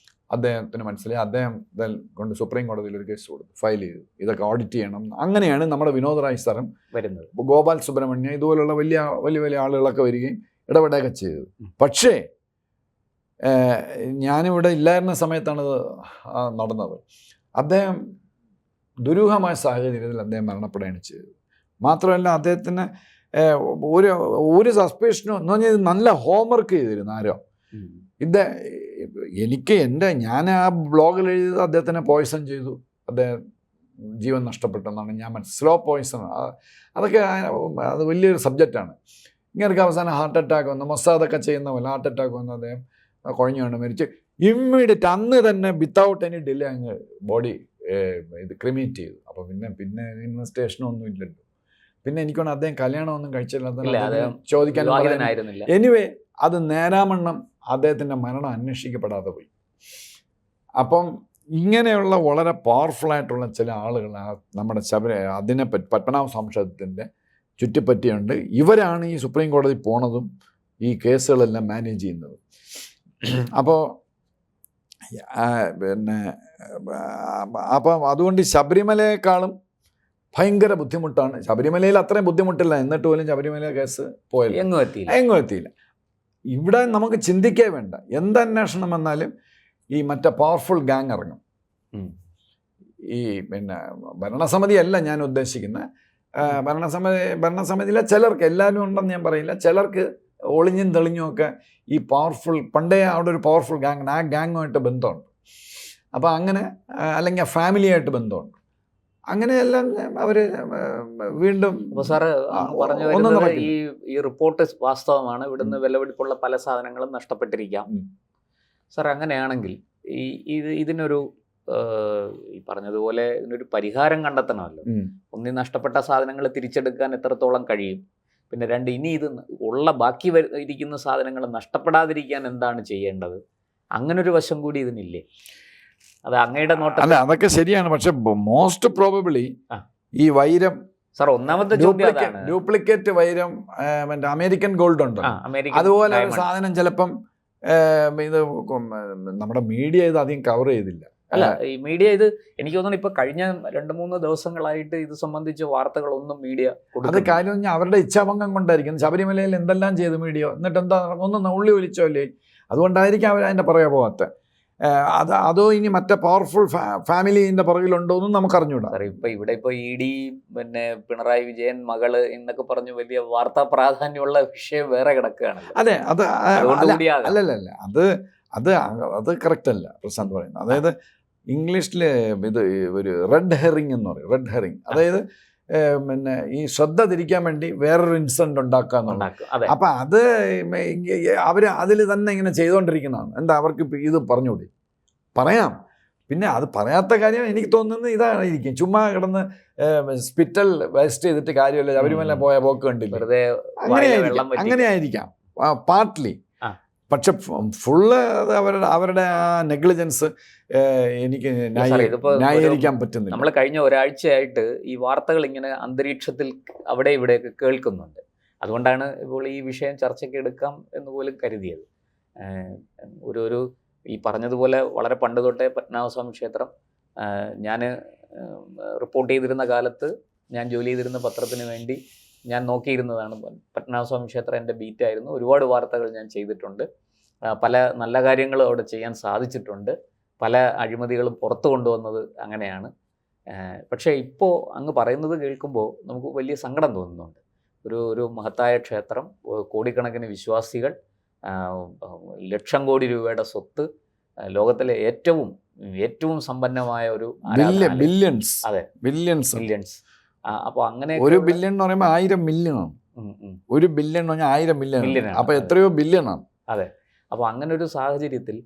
അദ്ദേഹത്തിന് മനസ്സിലായി. അദ്ദേഹം ഇതിൽ കൊണ്ട് സുപ്രീം കോടതിയിൽ ഒരു കേസ് കൊടുത്തു, ഫയൽ ചെയ്തു, ഇതൊക്കെ ഓഡിറ്റ് ചെയ്യണം. അങ്ങനെയാണ് നമ്മുടെ വിനോദ് റായ് സാറും വരുന്നത്, ഗോപാൽ സുബ്രഹ്മണ്യം, ഇതുപോലുള്ള വലിയ വലിയ ആളുകളൊക്കെ വരികയും ഇടപെടുകയൊക്കെ ചെയ്തത്. പക്ഷേ ഞാനിവിടെ ഇല്ലായിരുന്ന സമയത്താണ് ഇത് നടന്നത്. അദ്ദേഹം ദുരൂഹമായ സാഹചര്യത്തിൽ അദ്ദേഹം മരണപ്പെടുകയാണ് ചെയ്തത്. മാത്രമല്ല അദ്ദേഹത്തിന് ഒരു സസ്പെഷനും എന്ന് പറഞ്ഞാൽ നല്ല ഹോംവർക്ക് ചെയ്തിരുന്നു ആരോ. ഞാൻ ആ ബ്ലോഗിൽ എഴുതിയത് അദ്ദേഹത്തിനെ പോയ്സൺ ചെയ്തു, അദ്ദേഹം ജീവൻ നഷ്ടപ്പെട്ടെന്നാണ് ഞാൻ സ്ലോ പോയ്സൺ. അതൊക്കെ അത് വലിയൊരു സബ്ജക്റ്റാണ്. ഇങ്ങനെയൊക്കെ അവസാനം ഹാർട്ട് അറ്റാക്ക് വന്നു, മൊസാദൊക്കെ ചെയ്യുന്ന പോലെ ഹാർട്ട് അറ്റാക്ക് വന്ന് അദ്ദേഹം കുഴഞ്ഞുകൊണ്ട് മരിച്ച് ഇമ്മീഡിയറ്റ് അന്ന് തന്നെ വിത്തൗട്ട് എനി ഡിലേ അങ്ങ് ബോഡി ഇത് ക്രിമേറ്റ് ചെയ്തു. അപ്പോൾ പിന്നെ ഇൻവെസ്റ്റിഗേഷനോ ഒന്നും ഇല്ലല്ലോ. പിന്നെ എനിക്കൊന്ന് അദ്ദേഹം കല്യാണമൊന്നും കഴിച്ചില്ല, ചോദിക്കാൻ. എനിവേ അത് നേരാമണ്ണം അദ്ദേഹത്തിൻ്റെ മരണം അന്വേഷിക്കപ്പെടാതെ പോയി. അപ്പം ഇങ്ങനെയുള്ള വളരെ പവർഫുള്ളായിട്ടുള്ള ചില ആളുകൾ നമ്മുടെ അതിനെപ്പറ്റി പത്മനാഭസ്വാമി ക്ഷേത്രത്തിൻ്റെ ചുറ്റിപ്പറ്റിയുണ്ട്. ഇവരാണ് ഈ സുപ്രീം കോടതി പോണതും ഈ കേസുകളെല്ലാം മാനേജ് ചെയ്യുന്നത്. അപ്പോൾ അപ്പം അതുകൊണ്ട് ശബരിമലയെക്കാളും ഭയങ്കര ബുദ്ധിമുട്ടാണ്. ശബരിമലയിൽ അത്രയും ബുദ്ധിമുട്ടില്ല, എന്നിട്ട് പോലും ശബരിമല കേസ് പോയല്ലോ, എങ്ങും എത്തിയില്ല. ഇവിടെ നമുക്ക് ചിന്തിക്കേ വേണ്ട, എന്തന്വേഷണം വന്നാലും ഈ മറ്റേ പവർഫുൾ ഗാങ് ഇറങ്ങും. ഈ ഭരണസമിതിയല്ല ഞാൻ ഉദ്ദേശിക്കുന്നത്, ഭരണസമിതിയിലെ ചിലർക്ക്, എല്ലാവരും ഉണ്ടെന്ന് ഞാൻ പറയില്ല, ചിലർക്ക് ഒളിഞ്ഞും തെളിഞ്ഞും ഒക്കെ ഈ പവർഫുൾ, പണ്ടേ അവിടെ ഒരു പവർഫുൾ ഗാങ്, ആ ഗാങ്ങുമായിട്ട് ബന്ധമുണ്ട്. അപ്പോൾ അങ്ങനെ, അല്ലെങ്കിൽ ഫാമിലിയായിട്ട് ബന്ധമുണ്ട്. അങ്ങനെയെല്ലാം അവർ വീണ്ടും സാറ് പറഞ്ഞു വരുന്നത് ഈ റിപ്പോർട്ട് വാസ്തവമാണ്, ഇവിടുന്ന് വിലപിടിപ്പുള്ള പല സാധനങ്ങളും നഷ്ടപ്പെട്ടിരിക്കാം. സാർ അങ്ങനെയാണെങ്കിൽ ഇതിനൊരു ഈ പറഞ്ഞതുപോലെ ഇതിനൊരു പരിഹാരം കണ്ടെത്തണമല്ലോ. ഒന്നി നഷ്ടപ്പെട്ട സാധനങ്ങൾ തിരിച്ചെടുക്കാൻ എത്രത്തോളം കഴിയും, പിന്നെ രണ്ട് ഇനി ഇത് ബാക്കി ഇരിക്കുന്ന സാധനങ്ങൾ നഷ്ടപ്പെടാതിരിക്കാൻ എന്താണ് ചെയ്യേണ്ടത്, അങ്ങനൊരു വശം കൂടി ഇതിനില്ലേ? അത് അങ്ങയുടെ നോട്ടം. അല്ല, അതൊക്കെ ശരിയാണ്. പക്ഷെ മോസ്റ്റ് പ്രോബബിളി ഈ വൈരം, സാർ ഒന്നാമത്തെ ഡ്യൂപ്ലിക്കേറ്റ് വൈരം, മറ്റേ അമേരിക്കൻ ഗോൾഡ് ഉണ്ട്, അതുപോലെ ഒരു സാധനം ചിലപ്പം ഇത് നമ്മുടെ മീഡിയ ഇത് അധികം കവർ ചെയ്തില്ല. അല്ല, ഈ മീഡിയ ഇത് എനിക്ക് തോന്നുന്നു ഇപ്പൊ കഴിഞ്ഞ 2-3 ദിവസങ്ങളായിട്ട് ഇത് സംബന്ധിച്ച വാർത്തകളൊന്നും മീഡിയ അത് കാര്യം പറഞ്ഞാൽ അവരുടെ ഇച്ഛാഭംഗം കൊണ്ടായിരിക്കും. ശബരിമലയിൽ എന്തെല്ലാം ചെയ്തു മീഡിയ, എന്നിട്ട് എന്താ ഒന്ന് ഉള്ളി ഒലിച്ചോ അല്ലേ, അതുകൊണ്ടായിരിക്കും അവർ അതിൻ്റെ പുറകെ പോകാത്ത. അതോ ഇനി മറ്റേ പവർഫുൾ ഫാമിലിന്റെ പുറകിലുണ്ടോ എന്നും നമുക്കറിഞ്ഞൂടാ. ഇവിടെ ഇപ്പൊ ED, പിന്നെ പിണറായി വിജയൻ മകള് എന്നൊക്കെ പറഞ്ഞു വലിയ വാർത്താ പ്രാധാന്യമുള്ള വിഷയം വേറെ കിടക്കുകയാണ്. അതെ, അല്ലല്ല, അത് കറക്റ്റ് അല്ല പ്രശാന്ത് പറയുന്നത്. അതായത് ഇംഗ്ലീഷിൽ ഇത് ഒരു റെഡ് ഹെറിങ് എന്ന് പറയും. റെഡ് ഹെറിങ് അതായത് പിന്നെ ഈ ശ്രദ്ധ തിരിക്കാൻ വേണ്ടി വേറൊരു ഇൻസിഡന്റ് ഉണ്ടാക്കാന്നുള്ളത്. അപ്പം അത് അവർ അതിൽ തന്നെ ഇങ്ങനെ ചെയ്തുകൊണ്ടിരിക്കുന്നതാണ്. എന്താ അവർക്ക് ഇത് പറഞ്ഞുകൂടി? പറയാം. പിന്നെ അത് പറയാത്ത കാര്യം എനിക്ക് തോന്നുന്നത് ഇതായിരിക്കും, ചുമ്മാ കിടന്ന് സ്പിറ്റൽ വേസ്റ്റ് ചെയ്തിട്ട് കാര്യമല്ല, ശബരിമല പോയ പോക്ക് കണ്ടില്ല, അങ്ങനെയായിരിക്കാം പാർട്ട്ലി. പക്ഷെ ഫുള്ള് അത് അവരുടെ ആ നെഗ്ലിജൻസ് എനിക്ക് ന്യായീകരിക്കാൻ പറ്റുന്നില്ല. നമ്മൾ കഴിഞ്ഞ ഒരാഴ്ചയായിട്ട് ഈ വാർത്തകൾ ഇങ്ങനെ അന്തരീക്ഷത്തിൽ അവിടെ ഇവിടെയൊക്കെ കേൾക്കുന്നുണ്ട്. അതുകൊണ്ടാണ് ഇപ്പോൾ ഈ വിഷയം ചർച്ചയ്ക്ക് എടുക്കാം എന്ന് പോലും കരുതിയത്. ഒരു ഈ പറഞ്ഞതുപോലെ വളരെ പണ്ട് തൊട്ടേ പത്മനാഭസ്വാമി ക്ഷേത്രം ഞാൻ റിപ്പോർട്ട് ചെയ്തിരുന്ന കാലത്ത് ഞാൻ ജോലി ചെയ്തിരുന്ന പത്രത്തിന് വേണ്ടി ഞാൻ നോക്കിയിരുന്നതാണ്. പത്മനാഭസ്വാമി ക്ഷേത്രം എൻ്റെ ബീറ്റായിരുന്നു. ഒരുപാട് വാർത്തകൾ ഞാൻ ചെയ്തിട്ടുണ്ട്. പല നല്ല കാര്യങ്ങളും അവിടെ ചെയ്യാൻ സാധിച്ചിട്ടുണ്ട്. പല അഴിമതികളും പുറത്തു കൊണ്ടുവന്നത് അങ്ങനെയാണ്. പക്ഷേ ഇപ്പോൾ അങ്ങ് പറയുന്നത് കേൾക്കുമ്പോൾ നമുക്ക് വലിയ സങ്കടം തോന്നുന്നുണ്ട്. ഒരു മഹത്തായ ക്ഷേത്രം, കോടിക്കണക്കിന് വിശ്വാസികൾ, ലക്ഷം കോടി രൂപയുടെ സ്വത്ത്, ലോകത്തിലെ ഏറ്റവും സമ്പന്നമായ ഒരു ബില്യൺസ്. അതെ, ബില്യൺസ്. അപ്പോൾ അങ്ങനെ ഒരു ബില്യൺ എന്ന് പറയുമ്പോൾ 1000 മില്യണാണ്. ഒരു ബില്യൺ എന്ന് പറഞ്ഞാൽ 1000 മില്യൺ. അപ്പോൾ എത്രയോ ബില്യണാണ്. അതെ. അപ്പോൾ അങ്ങനെ ഒരു സാഹചര്യത്തിൽ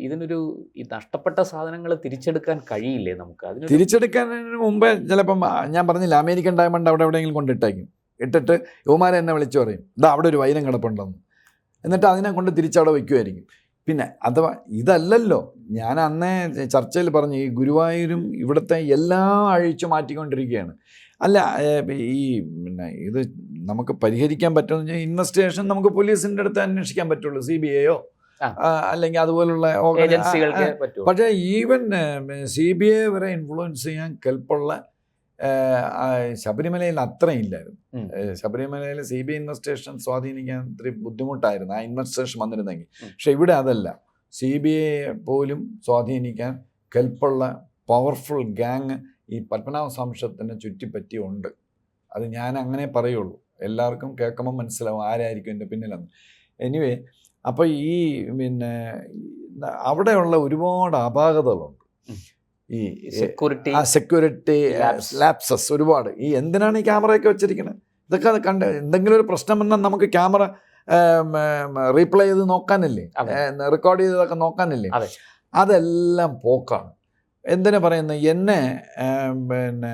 ഇതിനൊരു ഈ നഷ്ടപ്പെട്ട സാധനങ്ങൾ തിരിച്ചെടുക്കാൻ കഴിയില്ലേ നമുക്ക്? അതിന് തിരിച്ചെടുക്കുന്നതിന് മുമ്പേ ചിലപ്പം ഞാൻ പറഞ്ഞില്ല, അമേരിക്കൻ ഡയമണ്ട് അവിടെ എവിടെയെങ്കിലും കൊണ്ടിട്ടേക്കും. ഇട്ടിട്ട് യുവമാരെ എന്നെ വിളിച്ചു പറയും, ഇതാ അവിടെ ഒരു വൈരം കിടപ്പുണ്ടെന്ന്. എന്നിട്ട് അതിനെ കൊണ്ട് തിരിച്ചവിടെ വയ്ക്കുമായിരിക്കും. പിന്നെ അഥവാ ഇതല്ലല്ലോ, ഞാൻ അന്നേ ചർച്ചയിൽ പറഞ്ഞു, ഈ ഗുരുവായൂരും ഇവിടുത്തെ എല്ലാ അഴിച്ചു മാറ്റിക്കൊണ്ടിരിക്കുകയാണ്. അല്ല, ഈ പിന്നെ ഇത് നമുക്ക് പരിഹരിക്കാൻ പറ്റുമെന്ന് വെച്ചാൽ ഇൻവെസ്റ്റിഗേഷൻ നമുക്ക് പോലീസിൻ്റെ അടുത്ത് അന്വേഷിക്കാൻ പറ്റുള്ളൂ, CBIയോ അല്ലെങ്കിൽ അതുപോലുള്ള ഏജൻസികൾക്ക്. പക്ഷേ ഈവൻ CBI വരെ ഇൻഫ്ലുവൻസ് ചെയ്യാൻ കെൽപ്പുള്ള ശബരിമലയിൽ അത്രയും ഇല്ലായിരുന്നു. ശബരിമലയിൽ CBI ഇൻവെസ്റ്റിഗേഷൻ സ്വാധീനിക്കാൻ ഇത്തിരി ബുദ്ധിമുട്ടായിരുന്നു, ആ ഇൻവെസ്റ്റിഗേഷൻ വന്നിരുന്നെങ്കിൽ. പക്ഷെ ഇവിടെ അതല്ല, CBI പോലും സ്വാധീനിക്കാൻ കെൽപ്പുള്ള പവർഫുൾ ഗാങ് ഈ പത്മനാഭസ്വാമി ക്ഷേത്രത്തിനെ ചുറ്റിപ്പറ്റിയുണ്ട്. അത് ഞാൻ അങ്ങനെ പറയുള്ളൂ, എല്ലാവർക്കും കേൾക്കുമ്പോൾ മനസ്സിലാവും ആരായിരിക്കും എൻ്റെ പിന്നിലെന്ന്. എനിവേ, അപ്പോൾ ഈ പിന്നെ അവിടെയുള്ള ഒരുപാട് അപാകതകളുണ്ട്. ഈ സെക്യൂരിറ്റി ലാപ്സസ് ഒരുപാട്. ഈ എന്തിനാണ് ഈ ക്യാമറയൊക്കെ വെച്ചിരിക്കുന്നത്? ഇതൊക്കെ അത് കണ്ട് എന്തെങ്കിലും ഒരു പ്രശ്നം വന്നാൽ നമുക്ക് ക്യാമറ റീപ്ലേ ചെയ്ത് നോക്കാനില്ലേ, റെക്കോർഡ് ചെയ്തതൊക്കെ നോക്കാനില്ലേ? അതെല്ലാം പോക്കാണ്. എന്തിനാ പറയുന്നത്? എന്നെ പിന്നെ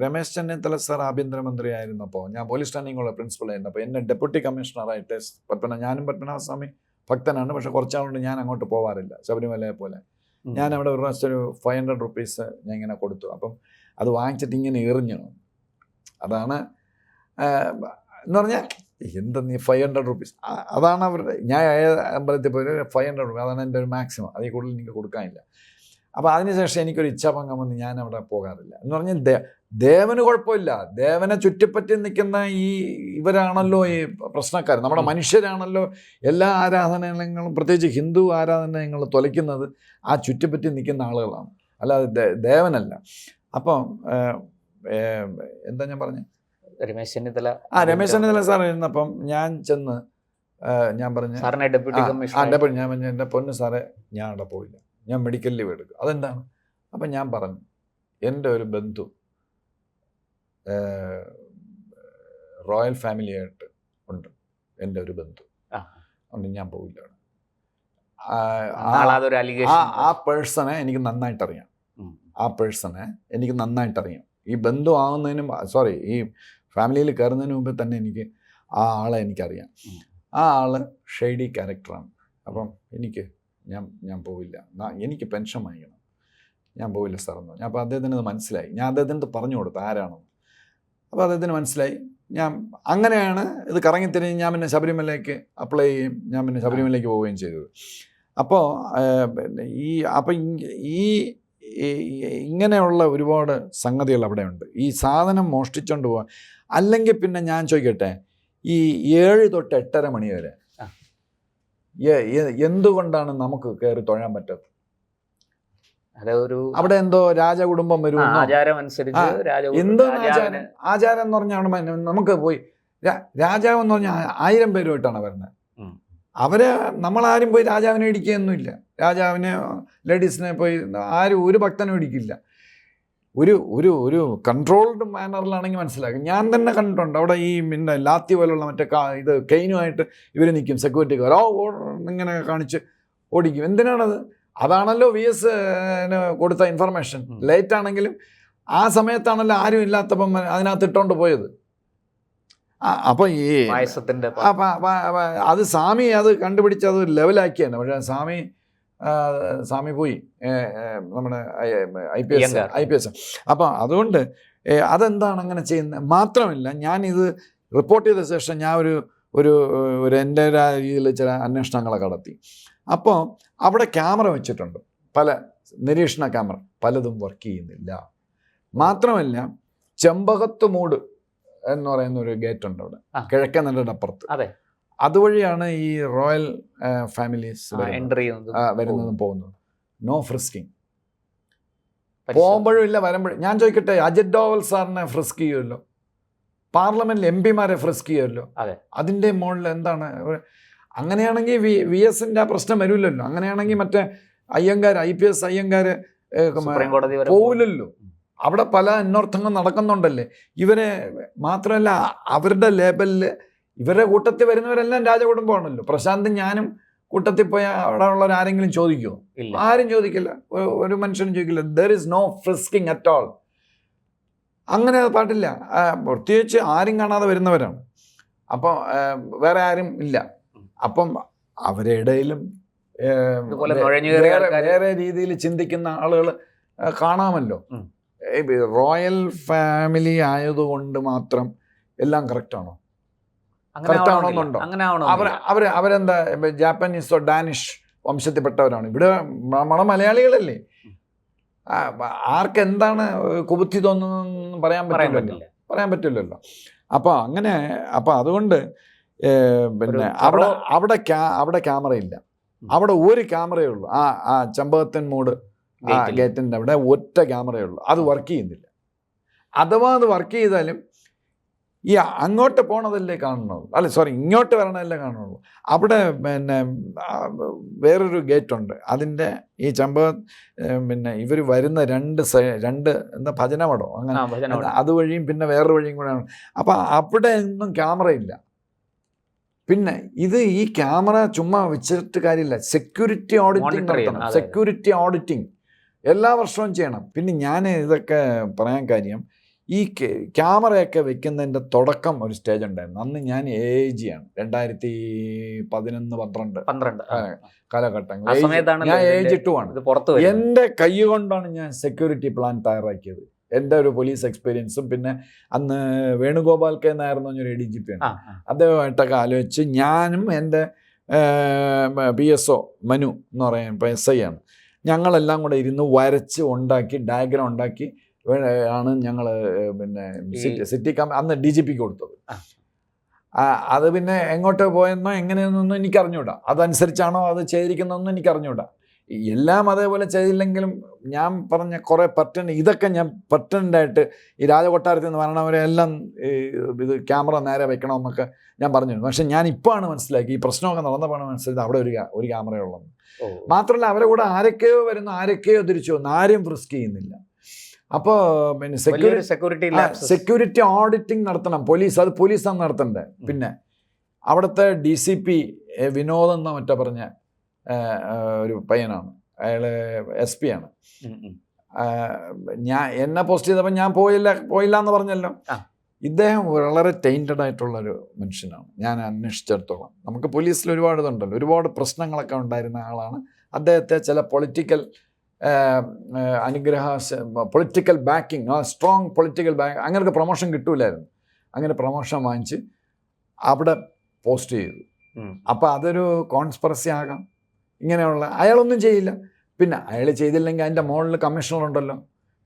രമേശ് ചെന്നിത്തല സാർ ആഭ്യന്തരമന്ത്രി ആയിരുന്നപ്പോൾ, ഞാൻ പോലീസ് സ്റ്റാൻഡിങ്ങുള്ള പ്രിൻസിപ്പൾ ആയിരുന്നപ്പോൾ എന്നെ ഡെപ്യൂട്ടി കമ്മീഷണറായിട്ട് ഞാനും പത്മനാഭസ്വാമി ഭക്തനാണ്, പക്ഷെ കുറച്ചാളുകൊണ്ട് ഞാൻ അങ്ങോട്ട് പോകാറില്ല ശബരിമലയെ പോലെ. ഞാൻ അവിടെ ഒരു പ്രാവശ്യം ഒരു 500 റുപ്പീസ് ഞാൻ ഇങ്ങനെ കൊടുത്തു. അപ്പം അത് വാങ്ങിച്ചിട്ട് ഇങ്ങനെ എറിഞ്ഞു. അതാണ് എന്ന് പറഞ്ഞാൽ എന്തെന്ന് 500 റുപ്പീസ്, അതാണ് അവരുടെ. ഞാൻ അമ്പലത്തിൽ പോയി 500 റുപ്പീസ്, അതാണ് എൻ്റെ ഒരു മാക്സിമം, അതിൽ കൂടുതൽ എനിക്ക് കൊടുക്കാനില്ല. അപ്പോൾ അതിനുശേഷം എനിക്കൊരു ഇച്ഛാഭംഗം വന്ന് ഞാൻ അവിടെ പോകാറില്ല. എന്ന് പറഞ്ഞാൽ ദേവന് കുഴപ്പമില്ല, ദേവനെ ചുറ്റിപ്പറ്റി നിൽക്കുന്ന ഇവരാണല്ലോ ഈ പ്രശ്നക്കാർ, നമ്മുടെ മനുഷ്യരാണല്ലോ എല്ലാ ആരാധനാലയങ്ങളും, പ്രത്യേകിച്ച് ഹിന്ദു ആരാധനാലയങ്ങൾ തുലയ്ക്കുന്നത് ആ ചുറ്റിപ്പറ്റി നിൽക്കുന്ന ആളുകളാണ്, അല്ലാതെ ദേവനല്ല. അപ്പം എന്താ ഞാൻ പറഞ്ഞത്? രമേശ് ചെന്നിത്തല രമേശ് ചെന്നിത്തല സാർ ഇരുന്നപ്പം ഞാൻ ചെന്ന് ഞാൻ പറഞ്ഞു സാറിനെ ഡെപ്യൂട്ടി കമ്മീഷണർ ഞാൻ പറഞ്ഞു എൻ്റെ പൊന്ന് സാറേ ഞാൻ അവിടെ പോയില്ല, ഞാൻ മെഡിക്കൽ ലീവ് എടുക്കും. അതെന്താണ്? അപ്പം ഞാൻ പറഞ്ഞു എൻ്റെ ഒരു ബന്ധു റോയൽ ഫാമിലിയായിട്ട് ഉണ്ട്, എൻ്റെ ഒരു ബന്ധു, അതുകൊണ്ട് ഞാൻ പോയില്ല. ആ പേഴ്സണെ എനിക്ക് നന്നായിട്ടറിയാം, ഈ ബന്ധു ആവുന്നതിനും ഈ ഫാമിലിയിൽ കയറുന്നതിന് മുമ്പ് തന്നെ എനിക്ക് ആ ആളെ എനിക്കറിയാം. ആ ആള് ഷെയ്ഡി ക്യാരക്ടറാണ്. അപ്പം ഞാൻ പോവില്ല, എനിക്ക് പെൻഷൻ വാങ്ങിക്കണം, ഞാൻ പോവില്ല സാറെന്ന് പറഞ്ഞു. അപ്പോൾ അദ്ദേഹത്തിന് അത് മനസ്സിലായി. ഞാൻ അദ്ദേഹത്തിന് പറഞ്ഞു കൊടുത്തു ആരാണെന്ന്. അപ്പോൾ അദ്ദേഹത്തിന് മനസ്സിലായി. ഞാൻ അങ്ങനെയാണ് ഇത് കറങ്ങിത്തിരിഞ്ഞ് ഞാൻ പിന്നെ ശബരിമലയ്ക്ക് അപ്ലൈ ചെയ്യും, ഞാൻ പിന്നെ ശബരിമലയ്ക്ക് പോവുകയും ചെയ്തത്. അപ്പോൾ ഇങ്ങനെയുള്ള ഒരുപാട് സംഗതികൾ അവിടെ ഉണ്ട്. ഈ സാധനം മോഷ്ടിച്ചുകൊണ്ട് പോകാൻ, അല്ലെങ്കിൽ പിന്നെ ഞാൻ ചോദിക്കട്ടെ, ഈ 7 തൊട്ട് 8:30 മണി വരെ എന്തുകൊണ്ടാണ് നമുക്ക് കയറി തൊഴാൻ പറ്റാത്തത്? അവിടെ എന്തോ രാജകുടുംബം വരുമെന്നോ എന്തോ ആചാരം എന്ന് പറഞ്ഞാൽ നമുക്ക് പോയി രാജാവ് എന്ന് പറഞ്ഞാൽ 1000 പേരുമായിട്ടാണ് വരുന്നത്. അവരെ നമ്മളാരും പോയി രാജാവിനെ ഇടിക്കുകയൊന്നുമില്ല, രാജാവിനെ ലേഡീസിനെ പോയി ആരും ഒരു ഭക്തനും ഇടിക്കില്ല. ഒരു കൺട്രോൾഡ് മാനറിലാണെങ്കിൽ മനസ്സിലാക്കും. ഞാൻ തന്നെ കണ്ടിട്ടുണ്ട് അവിടെ ഈ പിന്നെ ലാത്തി പോലുള്ള മറ്റേ ഇത് കെയിനുമായിട്ട് ഇവർ നിൽക്കും, സെക്യൂരിറ്റിക്കാർ ഇങ്ങനെ കാണിച്ച് ഓടിക്കും. എന്തിനാണത്? അതാണല്ലോ VS കൊടുത്ത ഇൻഫർമേഷൻ. ലേറ്റ് ആണെങ്കിലും ആ സമയത്താണല്ലോ ആരും ഇല്ലാത്തപ്പം അതിനകത്ത് ഇട്ടുകൊണ്ട് പോയത്. അപ്പം ഈ അത് സ്വാമി അത് കണ്ടുപിടിച്ച് അത് ലെവലാക്കിയാണ്. പക്ഷേ സ്വാമി പോയി, നമ്മുടെ IPS. അപ്പം അതുകൊണ്ട് അതെന്താണ് അങ്ങനെ ചെയ്യുന്നത്? മാത്രമല്ല, ഞാനിത് റിപ്പോർട്ട് ചെയ്ത ശേഷം ഞാൻ ഒരു എൻ്റെ രീതിയിൽ ചില അന്വേഷണങ്ങളെ കടത്തി. അപ്പോൾ അവിടെ ക്യാമറ വെച്ചിട്ടുണ്ട്, പല നിരീക്ഷണ ക്യാമറ, പലതും വർക്ക് ചെയ്യുന്നില്ല. മാത്രമല്ല, ചെമ്പകത്ത് മൂട് എന്ന് പറയുന്ന ഒരു ഗേറ്റ് ഉണ്ട് അവിടെ, കിഴക്കേ നടയുടെ അപ്പുറത്ത്. അതുവഴിയാണ് ഈ റോയൽ ഫാമിലീസ് വരുന്നതും പോകുന്നതും. നോ ഫ്രിസ്കിങ്, പോകുമ്പോഴും ഇല്ല വരുമ്പോഴും. ഞാൻ ചോദിക്കട്ടെ, അജിത് ഡോവൽ സാറിനെ ഫ്രിസ്ക് ചെയ്യുമല്ലോ, പാർലമെന്റിൽ MP-മാരെ ഫ്രിസ്ക് ചെയ്യുമല്ലോ, അതിൻ്റെ മുകളിൽ എന്താണ്? അങ്ങനെയാണെങ്കിൽ VSന്റെ ആ പ്രശ്നം വരില്ലല്ലോ. അങ്ങനെയാണെങ്കിൽ മറ്റേ അയ്യങ്കാർ, IPS അയ്യങ്കാർ പോവില്ലല്ലോ. അവിടെ പല അന്വർത്ഥങ്ങൾ നടക്കുന്നുണ്ടല്ലേ. ഇവരെ മാത്രമല്ല, അവരുടെ ലേബലിൽ ഇവരുടെ കൂട്ടത്തിൽ വരുന്നവരെല്ലാം രാജകുടുംബമാണല്ലോ. പ്രശാന്തും ഞാനും കൂട്ടത്തിൽ പോയാൽ അവിടെ ഉള്ളവർ ആരെങ്കിലും ചോദിക്കുമോ? ആരും ചോദിക്കില്ല, ഒരു മനുഷ്യനും ചോദിക്കില്ല. There is no frisking at all. അങ്ങനെ പാടില്ല. പ്രത്യേകിച്ച് ആരും കാണാതെ വരുന്നവരാണ്. അപ്പം വേറെ ആരും ഇല്ല. അപ്പം അവരുടെ ഇടയിലും വേറെ രീതിയിൽ ചിന്തിക്കുന്ന ആളുകൾ കാണാമല്ലോ. റോയൽ ഫാമിലി ആയതുകൊണ്ട് മാത്രം എല്ലാം കറക്റ്റാണോ? കറക്റ്റാണോന്നുണ്ടോ? അവരെന്താ ജാപ്പനീസോ ഡാനിഷ് വംശത്തിൽപ്പെട്ടവരാണ്. ഇവിടെ നമ്മുടെ മലയാളികളല്ലേ. ആർക്കെന്താണ് കുബുദ്ധി തോന്നുന്നതെന്ന് പറയാൻ പറ്റില്ലല്ലോ. അപ്പോൾ അതുകൊണ്ട് പിന്നെ അവിടെ ക്യാമറയില്ല. അവിടെ ഒരു ക്യാമറയേ ഉള്ളൂ. ആ ചെമ്പകത്തിൻ മൂട് ഗേറ്റിൻ്റെ അവിടെ ഒറ്റ ക്യാമറയേ ഉള്ളൂ. അത് വർക്ക് ചെയ്യുന്നില്ല. അഥവാ അത് വർക്ക് ചെയ്താലും ഈ അങ്ങോട്ട് പോണതല്ലേ കാണുന്നുള്ളൂ, ഇങ്ങോട്ട് വരണതല്ലേ കാണുന്നുള്ളൂ. അവിടെ പിന്നെ വേറൊരു ഗേറ്റുണ്ട്. അതിൻ്റെ ഈ പിന്നെ ഇവർ വരുന്ന രണ്ട് എന്താ ഭജനമടോ അങ്ങനെ, അതുവഴിയും പിന്നെ വേറൊരു വഴിയും കൂടെയാണ്. അപ്പം അവിടെ ഒന്നും ക്യാമറ ഇല്ല. പിന്നെ ഈ ക്യാമറ ചുമ്മാ വെച്ചിട്ട് കാര്യമില്ല. സെക്യൂരിറ്റി ഓഡിറ്റിംഗ് നടത്തണം. സെക്യൂരിറ്റി ഓഡിറ്റിംഗ് എല്ലാ വർഷവും ചെയ്യണം. പിന്നെ ഞാൻ ഇതൊക്കെ പറയാൻ കാര്യം, ഈ ക്യാമറയൊക്കെ വെക്കുന്നതിൻ്റെ തുടക്കം ഒരു സ്റ്റേജ് ഉണ്ടായിരുന്നു. അന്ന് ഞാൻ AIG ആണ്, 2011-12 കാലഘട്ടങ്ങൾ. ഞാൻ AIG 2 ആണ്. എൻ്റെ കൈ കൊണ്ടാണ് ഞാൻ സെക്യൂരിറ്റി പ്ലാൻ തയ്യാറാക്കിയത്. എൻ്റെ ഒരു പോലീസ് എക്സ്പീരിയൻസും പിന്നെ അന്ന് വേണുഗോപാൽ K നായർ എന്ന് പറഞ്ഞൊരു ADGP ആണ്, അദ്ദേഹമായിട്ടൊക്കെ ആലോചിച്ച് ഞാനും എൻ്റെ PSO മനു എന്ന് പറയാൻ ഇപ്പോൾ SI ആണ്, ഞങ്ങളെല്ലാം കൂടെ ഇരുന്ന് വരച്ച് ഉണ്ടാക്കി ഡയഗ്രാം ഉണ്ടാക്കി ആണ് ഞങ്ങൾ പിന്നെ സിറ്റി അന്ന് DGPക്ക് കൊടുത്തത്. അത് പിന്നെ എങ്ങോട്ട് പോയെന്നോ എങ്ങനെയെന്നൊന്നും എനിക്കറിഞ്ഞൂടാ. അതനുസരിച്ചാണോ അത് ചെയ്തിരിക്കുന്നതെന്നും എനിക്കറിഞ്ഞൂടാ. എല്ലാം അതേപോലെ ചെയ്തില്ലെങ്കിലും ഞാൻ പറഞ്ഞ കുറേ ഇതൊക്കെ ഞാൻ പെർട്ടനൻ്റായിട്ട് ഈ രാജകൊട്ടാരത്തിൽ നിന്ന് വരണവരെ എല്ലാം ഇത് ക്യാമറ നേരെ വെക്കണമെന്നൊക്കെ ഞാൻ പറഞ്ഞിരുന്നു. പക്ഷെ ഞാൻ ഇപ്പോഴാണ് മനസ്സിലാക്കി, ഈ പ്രശ്നമൊക്കെ നടന്നപ്പോഴാണ് മനസ്സിലായത് അവിടെ ഒരു ക്യാമറയുള്ളതെന്ന്. മാത്രമല്ല അവരെ കൂടെ ആരൊക്കെയോ വരുന്നു, ആരൊക്കെയോ തിരിച്ചു വന്നു, ആരെയും ഫ്രിസ്ക് ചെയ്യുന്നില്ല. അപ്പോൾ പിന്നെ സെക്യൂരിറ്റി ഓഡിറ്റിംഗ് നടത്തണം പോലീസ്, അത് പോലീസാണ് നടത്തേണ്ടത്. പിന്നെ അവിടുത്തെ DCP വിനോദ് എന്ന മറ്റോ പറഞ്ഞ ഒരു പയ്യനാണ്, അയാൾ SP ആണ്. എന്നെ പോസ്റ്റ് ചെയ്തപ്പോൾ ഞാൻ പോയില്ല എന്ന് പറഞ്ഞല്ലോ. ഇദ്ദേഹം വളരെ ടൈൻറ്റഡ് ആയിട്ടുള്ളൊരു മനുഷ്യനാണ് ഞാൻ അന്വേഷിച്ചിടത്തോളം. നമുക്ക് പോലീസിൽ ഒരുപാട് ഇതുണ്ടല്ലോ, ഒരുപാട് പ്രശ്നങ്ങളൊക്കെ ഉണ്ടായിരുന്ന ആളാണ്. അദ്ദേഹത്തെ ചില political political backing, strong political back, അങ്ങനെയൊക്കെ പ്രൊമോഷൻ കിട്ടൂലായിരുന്നു. അങ്ങനെ പ്രൊമോഷൻ വാങ്ങിച്ച് അവിടെ പോസ്റ്റ് ചെയ്തു. അപ്പോൾ അതൊരു കോൺസ്പിറസി ആകാം. ഇങ്ങനെയുള്ള അയാളൊന്നും ചെയ്യില്ല. പിന്നെ അയാൾ ചെയ്തില്ലെങ്കിൽ അതിൻ്റെ മുകളിൽ കമ്മീഷണർ ഉണ്ടല്ലോ,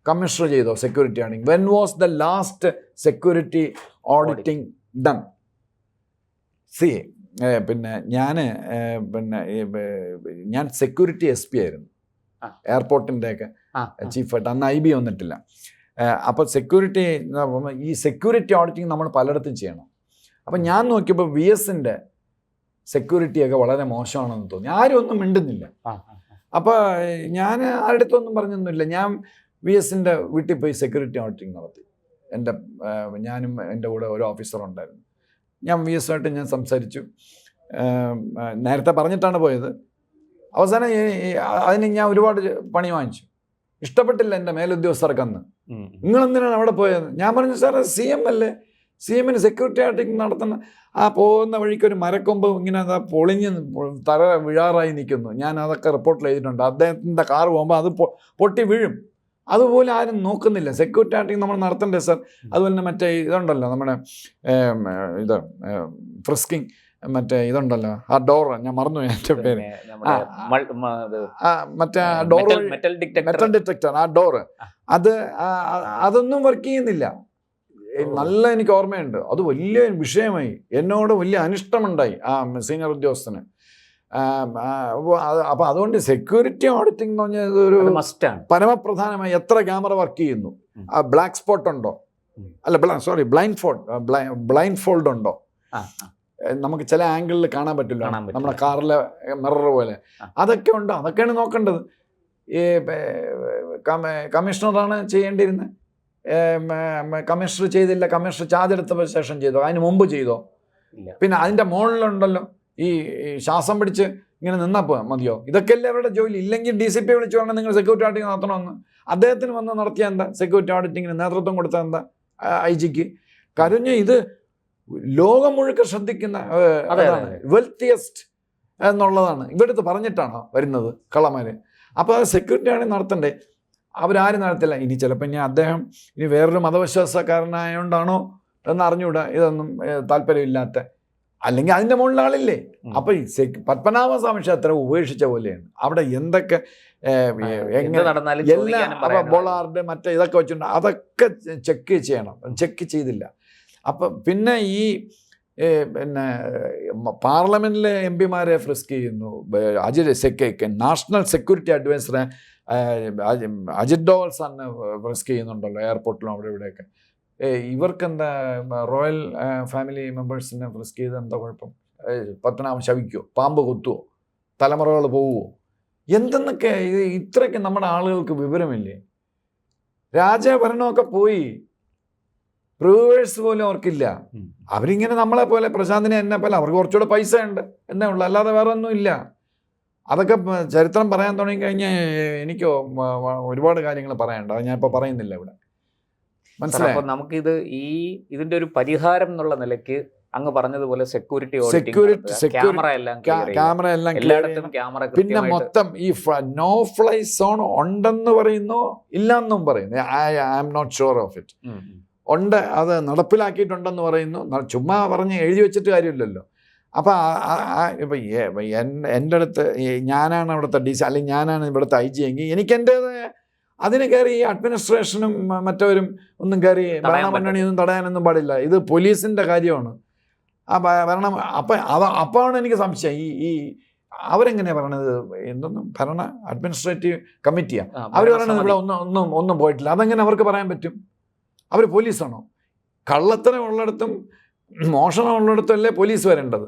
കമ്മീഷണർ ചെയ്തോ security auditing? When was the last security auditing done? C പിന്നെ ഞാൻ സെക്യൂരിറ്റി SP ആയിരുന്നു എയർപോർട്ടിൻ്റെയൊക്കെ ചീഫായിട്ട്. അന്ന് IB വന്നിട്ടില്ല. അപ്പോൾ ഈ സെക്യൂരിറ്റി ഓഡിറ്റിംഗ് നമ്മൾ പലയിടത്തും ചെയ്യണം. അപ്പം ഞാൻ നോക്കിയപ്പോൾ VSൻ്റെ സെക്യൂരിറ്റിയൊക്കെ വളരെ മോശമാണെന്ന് തോന്നി. ആരും ഒന്നും മിണ്ടുന്നില്ല. അപ്പോൾ ഞാൻ ആരുടെ അടുത്തൊന്നും പറഞ്ഞൊന്നുമില്ല. ഞാൻ VSൻ്റെ വീട്ടിൽ പോയി സെക്യൂരിറ്റി ഓഡിറ്റിംഗ് നടത്തി. ഞാനും എൻ്റെ കൂടെ ഒരു ഓഫീസറുണ്ടായിരുന്നു. ഞാൻ VSമായിട്ട് ഞാൻ സംസാരിച്ചു. നേരത്തെ പറഞ്ഞിട്ടാണ് പോയത്. അവസാനം അതിന് ഞാൻ ഒരുപാട് പണി വാങ്ങിച്ചു. ഇഷ്ടപ്പെട്ടില്ല എൻ്റെ മേലുദ്യോഗസ്ഥർക്കന്ന്. നിങ്ങളെന്തിനാണ് അവിടെ പോയത്? ഞാൻ പറഞ്ഞു, സാറേ CM അല്ലേ, CMന് സെക്യൂരിറ്റി ഓഡിറ്റിംഗ് നടത്തുന്ന പോകുന്ന വഴിക്ക് ഒരു മരക്കൊമ്പ് ഇങ്ങനെ പൊളിഞ്ഞ് തല വീഴാറായി നിൽക്കുന്നു. ഞാൻ അതൊക്കെ റിപ്പോർട്ടിൽ ചെയ്തിട്ടുണ്ട്. അദ്ദേഹത്തിൻ്റെ കാർ പോകുമ്പോൾ അത് പൊട്ടി വീഴും. അതുപോലെ ആരും നോക്കുന്നില്ല. സെക്യൂരിറ്റി ഓഡിറ്റിംഗ് നമ്മൾ നടത്തണ്ടേ സാർ? അതുപോലെ തന്നെ മറ്റേ ഇതുണ്ടല്ലോ, നമ്മുടെ ഫ്രിസ്കിങ്, മറ്റേ ഇതുണ്ടല്ലോ, ആ ഡോർ, ഞാൻ മറന്നു എൻ്റെ പേര്, മറ്റേ ഡോർ, മെറ്റൽ ഡിറ്റക്ടർ, ആ ഡോറ്, അതൊന്നും വർക്ക് ചെയ്യുന്നില്ല. നല്ല എനിക്ക് ഓർമ്മയുണ്ട്. അത് വലിയ വിഷയമായി, എന്നോട് വലിയ അനിഷ്ടമുണ്ടായി ആ സീനിയർ ഉദ്യോഗസ്ഥന്. അപ്പോൾ അതുകൊണ്ട് സെക്യൂരിറ്റി ഓഡിറ്റിംഗ് എന്ന് പറഞ്ഞാൽ ഒരു പരമപ്രധാനമായി. എത്ര ക്യാമറ വർക്ക് ചെയ്യുന്നു, ബ്ലാക്ക് സ്പോട്ട് ഉണ്ടോ, അല്ല ബ്ലൈൻഡ് ഫോൾഡ് ഉണ്ടോ, നമുക്ക് ചില ആംഗിളിൽ കാണാൻ പറ്റില്ല, നമ്മുടെ കാറിലെ മിറർ പോലെ, അതൊക്കെ ഉണ്ടോ, അതൊക്കെയാണ് നോക്കേണ്ടത്. ഈ കമ്മീഷണറാണ് ചെയ്യേണ്ടിയിരുന്നത്. കമ്മീഷണർ ചെയ്തില്ല. കമ്മീഷണർ ചാർജ് എടുത്ത ശേഷം ചെയ്തോ, അതിന് മുമ്പ് ചെയ്തോ? പിന്നെ അതിൻ്റെ മുകളിലുണ്ടല്ലോ ഈ ശ്വാസം പിടിച്ച് ഇങ്ങനെ നിന്നപ്പോൾ മതിയോ? ഇതൊക്കെയല്ലേ അവരുടെ ജോലി. ഇല്ലെങ്കിൽ DCP വിളിച്ചു പറഞ്ഞാൽ നിങ്ങൾ സെക്യൂരിറ്റി ഓഡിറ്റിംഗ് നടത്തണമെന്ന്. അദ്ദേഹത്തിന് വന്ന് നടത്തിയ എന്താ? സെക്യൂരിറ്റി ഓഡിറ്റിങ്ങിന് നേതൃത്വം കൊടുത്ത എന്താ? IG കരുഞ്ഞ്. ഇത് ലോകം മുഴുക്ക ശ്രദ്ധിക്കുന്ന വെൽത്തിയസ്റ്റ് എന്നുള്ളതാണ്. ഇവിടുത്തെ പറഞ്ഞിട്ടാണോ വരുന്നത് കള്ളന്മാർ? അപ്പോൾ അത് സെക്യൂരിറ്റി ആണെങ്കിൽ നടത്തണ്ടേ? അവരാരും നടത്തില്ല. ഇനി ചിലപ്പോൾ അദ്ദേഹം ഇനി വേറൊരു മതവിശ്വാസക്കാരനായോണ്ടാണോ എന്ന് അറിഞ്ഞുകൂടാ, ഇതൊന്നും താല്പര്യമില്ലാത്ത, അല്ലെങ്കിൽ അതിൻ്റെ മുകളിൽ ആളില്ലേ. അപ്പോൾ ഈ പത്മനാഭസ്വാമി ക്ഷേത്രം ഉപേക്ഷിച്ച പോലെയാണ്. അവിടെ എന്തൊക്കെ എല്ലാം ബോളാർഡ് മറ്റേ ഇതൊക്കെ വെച്ചിട്ടുണ്ട്, അതൊക്കെ ചെക്ക് ചെയ്യണം. ചെക്ക് ചെയ്തില്ല. അപ്പം പിന്നെ ഈ പാർലമെൻറ്റിലെ MP മാരെ ഫ്രിസ്ക് ചെയ്യുന്നു. നാഷണൽ സെക്യൂരിറ്റി അഡ്വൈസറെ അജിത് ഡോവൽ സാറിനെ ഫ്രിസ്ക് ചെയ്യുന്നുണ്ടല്ലോ എയർപോർട്ടിലും അവിടെ ഇവിടെയൊക്കെ. ഇവർക്കെന്താ റോയൽ ഫാമിലി മെമ്പേഴ്സിനെ ഫ്രിസ്ക് ചെയ്ത് എന്താ കുഴപ്പം? പത്മനാഭം ശവിക്കുമോ, പാമ്പ് കുത്തുമോ, തലമുറകൾ പോവുമോ, എന്തെന്നൊക്കെ? ഇത്രയ്ക്ക് നമ്മുടെ ആളുകൾക്ക് വിവരമില്ലേ? രാജഭരണമൊക്കെ പോയി, പ്രൂവേഴ്സ് പോലും അവർക്കില്ല. അവരിങ്ങനെ നമ്മളെ പോലെ, പ്രശാന്തിനെ എന്നെ പോലെ, അവർക്ക് കുറച്ചുകൂടെ പൈസ ഉണ്ട് എന്നേ ഉള്ളൂ, അല്ലാതെ വേറെ ഒന്നും ഇല്ല. അതൊക്കെ ചരിത്രം പറയാൻ തുടങ്ങിക്കഴിഞ്ഞാൽ എനിക്ക് ഒരുപാട് കാര്യങ്ങൾ പറയാനുണ്ട്. അത് ഞാനിപ്പോൾ പറയുന്നില്ല ഇവിടെ. മനസ്സിലായി? അപ്പോൾ നമുക്കിത് ഇതിൻ്റെ ഒരു പരിഹാരം എന്നുള്ള നിലയ്ക്ക് അങ്ങ് പറഞ്ഞതുപോലെ ക്യാമറ എല്ലാം എല്ലായിടത്തും ക്യാമറ, പിന്നെ മൊത്തം ഈ നോ ഫ്ലൈ സോൺ ഉണ്ടെന്ന് പറയുന്നു, ഇല്ലെന്നും പറയുന്നു. I am not sure of it. ഉണ്ട്, അത് നടപ്പിലാക്കിയിട്ടുണ്ടെന്ന് പറയുന്നു. ചുമ്മാ പറഞ്ഞ് എഴുതി വെച്ചിട്ട് കാര്യമില്ലല്ലോ. അപ്പോൾ ഇപ്പം എൻ്റെ അടുത്ത് ഞാനാണ് അവിടുത്തെ DC, അല്ലെങ്കിൽ ഞാനാണ് ഇവിടുത്തെ IG എങ്കിൽ എനിക്ക് എൻ്റേതായ അതിന് കയറി ഈ അഡ്മിനിസ്ട്രേഷനും മറ്റവരും ഒന്നും കയറി ഭരണമുന്നണിയൊന്നും തടയാനൊന്നും പാടില്ല. ഇത് പോലീസിൻ്റെ കാര്യമാണ്. ആ ഭരണം. അപ്പോഴാണ് എനിക്ക് സംശയം, ഈ അവരെങ്ങനെയാണ് പറയണത്, എന്തൊന്നും ഭരണ അഡ്മിനിസ്ട്രേറ്റീവ് കമ്മിറ്റിയാണ് അവർ പറയണത് ഇവിടെ ഒന്നും പോയിട്ടില്ല. അതെങ്ങനെ അവർക്ക് പറയാൻ പറ്റും? അവർ പോലീസാണോ? കള്ളത്തരം ഉള്ളിടത്തും മോഷണം ഉള്ളിടത്തും അല്ലേ പോലീസ് വരേണ്ടത്.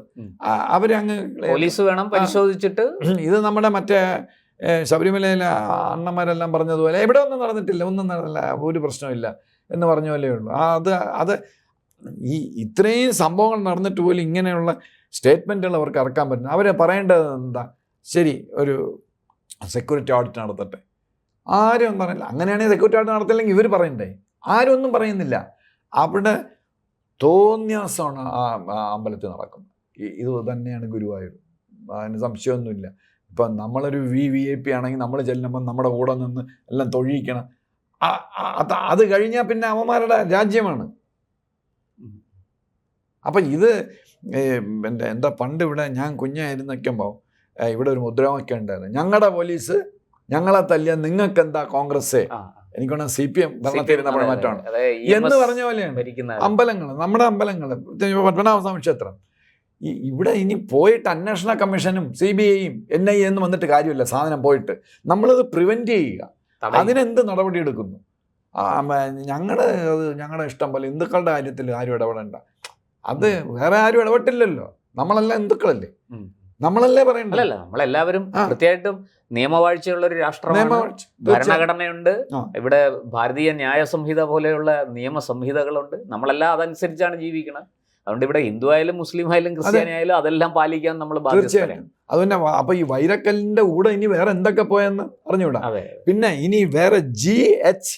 അവരങ്ങ് പോലീസ് വേണം പരിശോധിച്ചിട്ട്. ഇത് നമ്മുടെ മറ്റേ ശബരിമലയിലെ അണ്ണന്മാരെല്ലാം പറഞ്ഞതുപോലെ ഇവിടെ ഒന്നും നടന്നിട്ടില്ല, ഒന്നും നടന്നില്ല, ഒരു പ്രശ്നമില്ല എന്ന് പറഞ്ഞ പോലെ ഉള്ളൂ. അത് ഈ ഇത്രയും സംഭവങ്ങൾ നടന്നിട്ട് പോലും ഇങ്ങനെയുള്ള സ്റ്റേറ്റ്മെൻറ്റുകൾ അവർക്ക് ഇറക്കാൻ പറ്റുന്നു. അവർ പറയേണ്ടത് എന്താ? ശരി, ഒരു സെക്യൂരിറ്റി ഓഡിറ്റ് നടത്തട്ടെ. ആരും ഒന്നും പറയില്ല. അങ്ങനെയാണെങ്കിൽ സെക്യൂരിറ്റി ഓഡിറ്റ് നടത്തില്ലെങ്കിൽ ഇവർ പറയണ്ടേ? ആരും ഒന്നും പറയുന്നില്ല. അവിടെ തോന്നിയാസമാണ് ആ അമ്പലത്തിൽ നടക്കുന്നത്. ഇത് തന്നെയാണ് ഗുരുവായൂർ, അതിന് സംശയമൊന്നുമില്ല. ഇപ്പം നമ്മളൊരു VIP ആണെങ്കിൽ നമ്മൾ ചെല്ലുമ്പം നമ്മുടെ കൂടെ നിന്ന് എല്ലാം തൊഴിയിക്കണം. അത് കഴിഞ്ഞാൽ പിന്നെ അവന്മാരുടെ രാജ്യമാണ്. അപ്പം ഇത് എന്താ പണ്ട് ഇവിടെ ഞാൻ കുഞ്ഞായിരുന്നൊക്കെയുമ്പോൾ ഇവിടെ ഒരു മുദ്രാവാക്യം ഉണ്ടായിരുന്നു, ഞങ്ങളുടെ പോലീസ് ഞങ്ങളെ തല്ലിയ നിങ്ങൾക്ക് എന്താ കോൺഗ്രസ്സേ. എനിക്കൊന്ന് CPM ഭരണത്തിരുന്നപ്പോൾ മാറ്റമാണ് എന്ന് പറഞ്ഞ പോലെയാണ് അമ്പലങ്ങൾ, നമ്മുടെ അമ്പലങ്ങൾ, പത്മനാഭസ്വാമി ക്ഷേത്രം. ഇവിടെ ഇനി പോയിട്ട് അന്വേഷണ കമ്മീഷനും CBIയും NIA എന്ന് വന്നിട്ട് കാര്യമില്ല. സാധനം പോയിട്ട് നമ്മളത് പ്രിവെൻറ്റ് ചെയ്യുക. അതിനെന്ത് നടപടി എടുക്കുന്നു? ഞങ്ങളുടെ ഇഷ്ടം പോലെ ഹിന്ദുക്കളുടെ കാര്യത്തിൽ ആരും ഇടപെടേണ്ട. അത് വേറെ ആരും ഇടപെട്ടില്ലല്ലോ. നമ്മളെല്ലാം ഹിന്ദുക്കളല്ലേ, നമ്മളല്ലേ പറയണ്ടല്ലോ. നമ്മളെല്ലാവരും കൃത്യമായിട്ടും നിയമവാഴ്ചയുള്ള ഒരു രാഷ്ട്രമാണ്. ഭരണഘടനയുണ്ട്, ഇവിടെ ഭാരതീയ ന്യായ സംഹിത പോലെയുള്ള നിയമ സംഹിതകളുണ്ട്. നമ്മളെല്ലാം അതനുസരിച്ചാണ് ജീവിക്കണം. അതുകൊണ്ട് ഇവിടെ ഹിന്ദു ആയാലും മുസ്ലിം ആയാലും ക്രിസ്ത്യാനി ആയാലും അതെല്ലാം പാലിക്കാൻ നമ്മൾ തീർച്ചയായിട്ടും. അതുതന്നെ. അപ്പൊ ഈ വൈരക്കല്ലിന്റെ കൂടെ ഇനി വേറെ എന്തൊക്കെ പോയെന്ന് അറിഞ്ഞുകൂടാ. പിന്നെ ഇനി വേറെ GH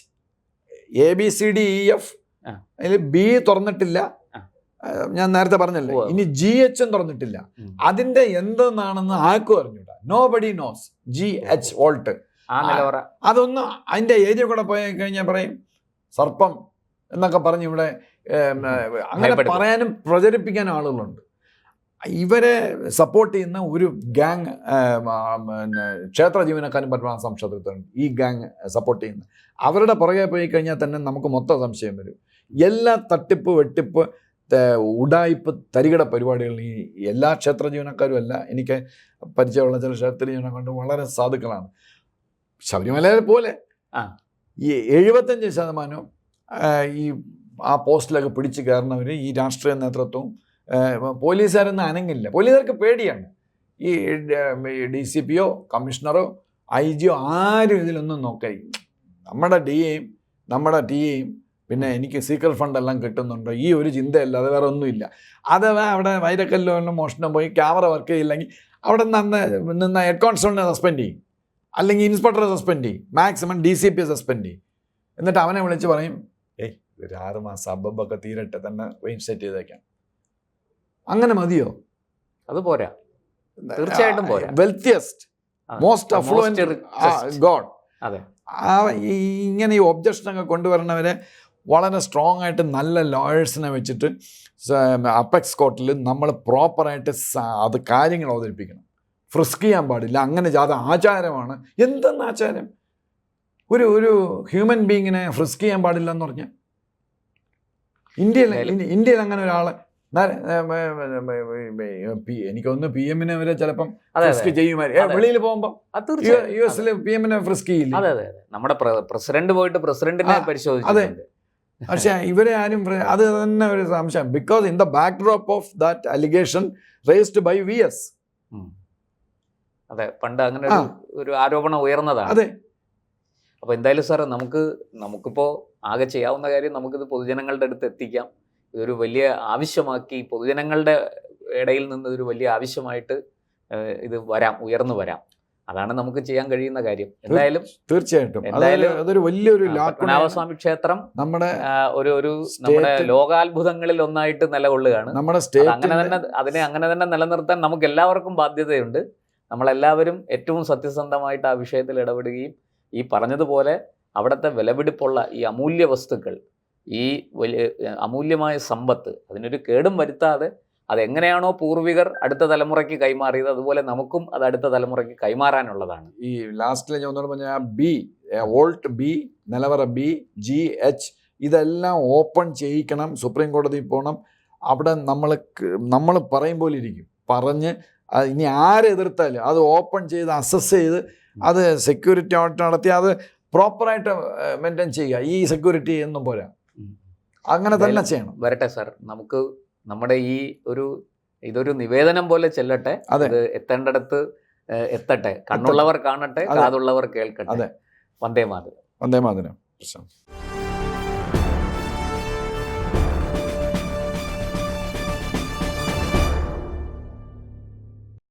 ABCDEF അതിൽ B തുറന്നിട്ടില്ല, ഞാൻ നേരത്തെ പറഞ്ഞല്ലേ. ഇനി GH തുറന്നിട്ടില്ല. അതിന്റെ എന്തെന്നാണെന്ന് ആർക്കും അറിഞ്ഞൂടാ. Nobody knows. GH വോൾട്ട് അതൊന്നും അതിന്റെ ഏരിയ കൂടെ പോയി കഴിഞ്ഞാൽ പറയും സർപ്പം എന്നൊക്കെ പറഞ്ഞ് ഇവിടെ അങ്ങനെ പറയാനും പ്രചരിപ്പിക്കാനും ആളുകളുണ്ട്. ഇവരെ സപ്പോർട്ട് ചെയ്യുന്ന ഒരു ഗ്യാങ് ക്ഷേത്ര ജീവനക്കാരും പത്മനാഭസ്വാമി ക്ഷേത്രത്തിലുണ്ട്. ഈ ഗ്യാങ് സപ്പോർട്ട് ചെയ്യുന്ന അവരുടെ പുറകെ പോയി കഴിഞ്ഞാൽ തന്നെ നമുക്ക് മൊത്തം സംശയം വരും. എല്ലാ തട്ടിപ്പ് വെട്ടിപ്പ് ഉടായ്പ് തരികിട പരിപാടികൾ ഈ എല്ലാ ക്ഷേത്ര ജീവനക്കാരും അല്ല, എനിക്ക് പരിചയമുള്ള ചില ക്ഷേത്ര ജീവനക്കാരുണ്ട്, വളരെ സാധുക്കളാണ്. ശബരിമലയെ പോലെ ഈ 75% ഈ ആ പോസ്റ്റിലൊക്കെ പിടിച്ച് കയറുന്നവർ ഈ രാഷ്ട്രീയ നേതൃത്വവും പോലീസുകാരൊന്നും അനങ്ങില്ല. പോലീസുകാർക്ക് പേടിയാണ്. ഈ DCPയോ കമ്മീഷണറോ IG ആരും ഇതിലൊന്നും നോക്കി. നമ്മുടെ DAയും നമ്മുടെ TAയും പിന്നെ എനിക്ക് സീക്രട്ട് ഫണ്ട് എല്ലാം കിട്ടുന്നുണ്ടോ ഈ ഒരു ചിന്തയല്ല, അത് വേറെ ഒന്നുമില്ല. അഥവാ അവിടെ വൈരക്കല്ലോ മോഷണം പോയി ക്യാമറ വർക്ക് ചെയ്യില്ലെങ്കിൽ അവിടെ നിന്ന് ഹെഡ് കോൺസ്റ്റബിളിനെ സസ്പെൻഡ് ചെയ്യും, അല്ലെങ്കിൽ ഇൻസ്പെക്ടറെ സസ്പെൻഡ് ചെയ്യും, മാക്സിമം DCP സസ്പെൻഡ് ചെയ്യും. എന്നിട്ട് അവനെ വിളിച്ച് പറയും, ഒരു 6 മാസം അബ്ബൊക്കെ തീരട്ടെ, തന്നെ റീഇൻസ്റ്റേറ്റ് ചെയ്തേക്കാം. അങ്ങനെ മതിയോ? അത് പോരാ, തീർച്ചയായിട്ടും പോരാ. Wealthiest most affluent God. ഇങ്ങനെ ഈ ഒബ്ജക്ഷനൊക്കെ കൊണ്ടുവരണവരെ വളരെ സ്ട്രോങ് ആയിട്ട് നല്ല ലോയേഴ്സിനെ വെച്ചിട്ട് അപ്പെക്സ് കോർട്ടിൽ നമ്മൾ പ്രോപ്പറായിട്ട് അത് കാര്യങ്ങൾ അവതരിപ്പിക്കണം. ഫ്രിസ്ക് ചെയ്യാൻ പാടില്ല. അങ്ങനെ ആചാരമാണ്. എന്തെന്ന് ആചാരം? ഒരു ഹ്യൂമൻ ബീങ്ങിനെ ഫ്രിസ്ക് ചെയ്യാൻ പാടില്ല എന്ന് പറഞ്ഞാൽ ഇന്ത്യയിൽ അങ്ങനെ ഒരാളെ എനിക്കൊന്ന് PM-നെ വരെ ചിലപ്പം ഫ്രിസ്ക് ചെയ്യുമായിരിക്കും. വെളിയിൽ പോകുമ്പോൾ US PM-നെ ഫ്രിസ്ക് ചെയ്യില്ല. നമ്മുടെ പ്രസിഡന്റ് പോയിട്ട് പ്രസിഡന്റിനെ പരിശോധിച്ചു. അതെ, പക്ഷെ ഇവരെ ആരും അത് തന്നെ ഒരു സംശയം. Because in the backdrop of that allegation raised by VS. അതെ, പണ്ട് അങ്ങനെ ഒരു ആരോപണം ഉയർന്നതാണ്. അതെ. അപ്പോൾ എന്തായാലും സാർ നമുക്കിപ്പോൾ ആകെ ചെയ്യാവുന്ന കാര്യം നമുക്കിത് പൊതുജനങ്ങളുടെ അടുത്ത് എത്തിക്കാം. ഇതൊരു വലിയ ആവശ്യമാക്കി പൊതുജനങ്ങളുടെ ഇടയിൽ നിന്ന് ഒരു വലിയ ആവശ്യമായിട്ട് ഇത് ഉയർന്നു വരാം. അതാണ് നമുക്ക് ചെയ്യാൻ കഴിയുന്ന കാര്യം. എന്തായാലും തീർച്ചയായിട്ടും അതൊരു വലിയൊരു പത്മനാഭസ്വാമി ക്ഷേത്രം നമ്മുടെ നമ്മുടെ ലോകാത്ഭുതങ്ങളിൽ ഒന്നായിട്ട് നിലകൊള്ളുകയാണ്. അങ്ങനെ തന്നെ നിലനിർത്താൻ നമുക്ക് എല്ലാവർക്കും ബാധ്യതയുണ്ട്. നമ്മളെല്ലാവരും ഏറ്റവും സത്യസന്ധമായിട്ട് ആ വിഷയത്തിൽ ഇടപെടുകയും ഈ പറഞ്ഞതുപോലെ അവിടുത്തെ വിലപിടിപ്പുള്ള ഈ അമൂല്യ വസ്തുക്കൾ, ഈ വലിയ അമൂല്യമായ സമ്പത്ത് അതിനൊരു കേടും വരുത്താതെ അതെങ്ങനെയാണോ പൂർവികർ അടുത്ത തലമുറയ്ക്ക് കൈമാറിയത് അതുപോലെ നമുക്കും അത് അടുത്ത തലമുറയ്ക്ക് കൈമാറാനുള്ളതാണ്. ഈ ലാസ്റ്റിൽ ഞാൻ ഒന്നുകൂടെ പറഞ്ഞ വോൾട്ട് B, നിലവറ B, GH ഇതെല്ലാം ഓപ്പൺ ചെയ്യിക്കണം. സുപ്രീം കോടതിയിൽ പോകണം. അവിടെ നമ്മൾ പറയും പോലെ ഇരിക്കും. പറഞ്ഞ് ഇനി ആരെതിർത്താലും അത് ഓപ്പൺ ചെയ്ത് അസസ് ചെയ്ത് അത് സെക്യൂരിറ്റി ഓഡിറ്റ് നടത്തി അത് പ്രോപ്പറായിട്ട് മെയിൻറ്റെയിൻ ചെയ്യുക. ഈ സെക്യൂരിറ്റി എന്നും പോരാ, അങ്ങനെ തന്നെ ചെയ്യണം. വരട്ടെ സാർ, നമുക്ക് നമ്മുടെ ഈ ഇതൊരു നിവേദനം പോലെ ചെല്ലട്ടെ, അത് എത്തേണ്ടടുത്ത് എത്തട്ടെ, കണ്ണുള്ളവർ കാണട്ടെ, കാതുള്ളവർ കേൾക്കട്ടെ. അതെ, വന്ദേ മാതരം. വന്ദേ മാതരം.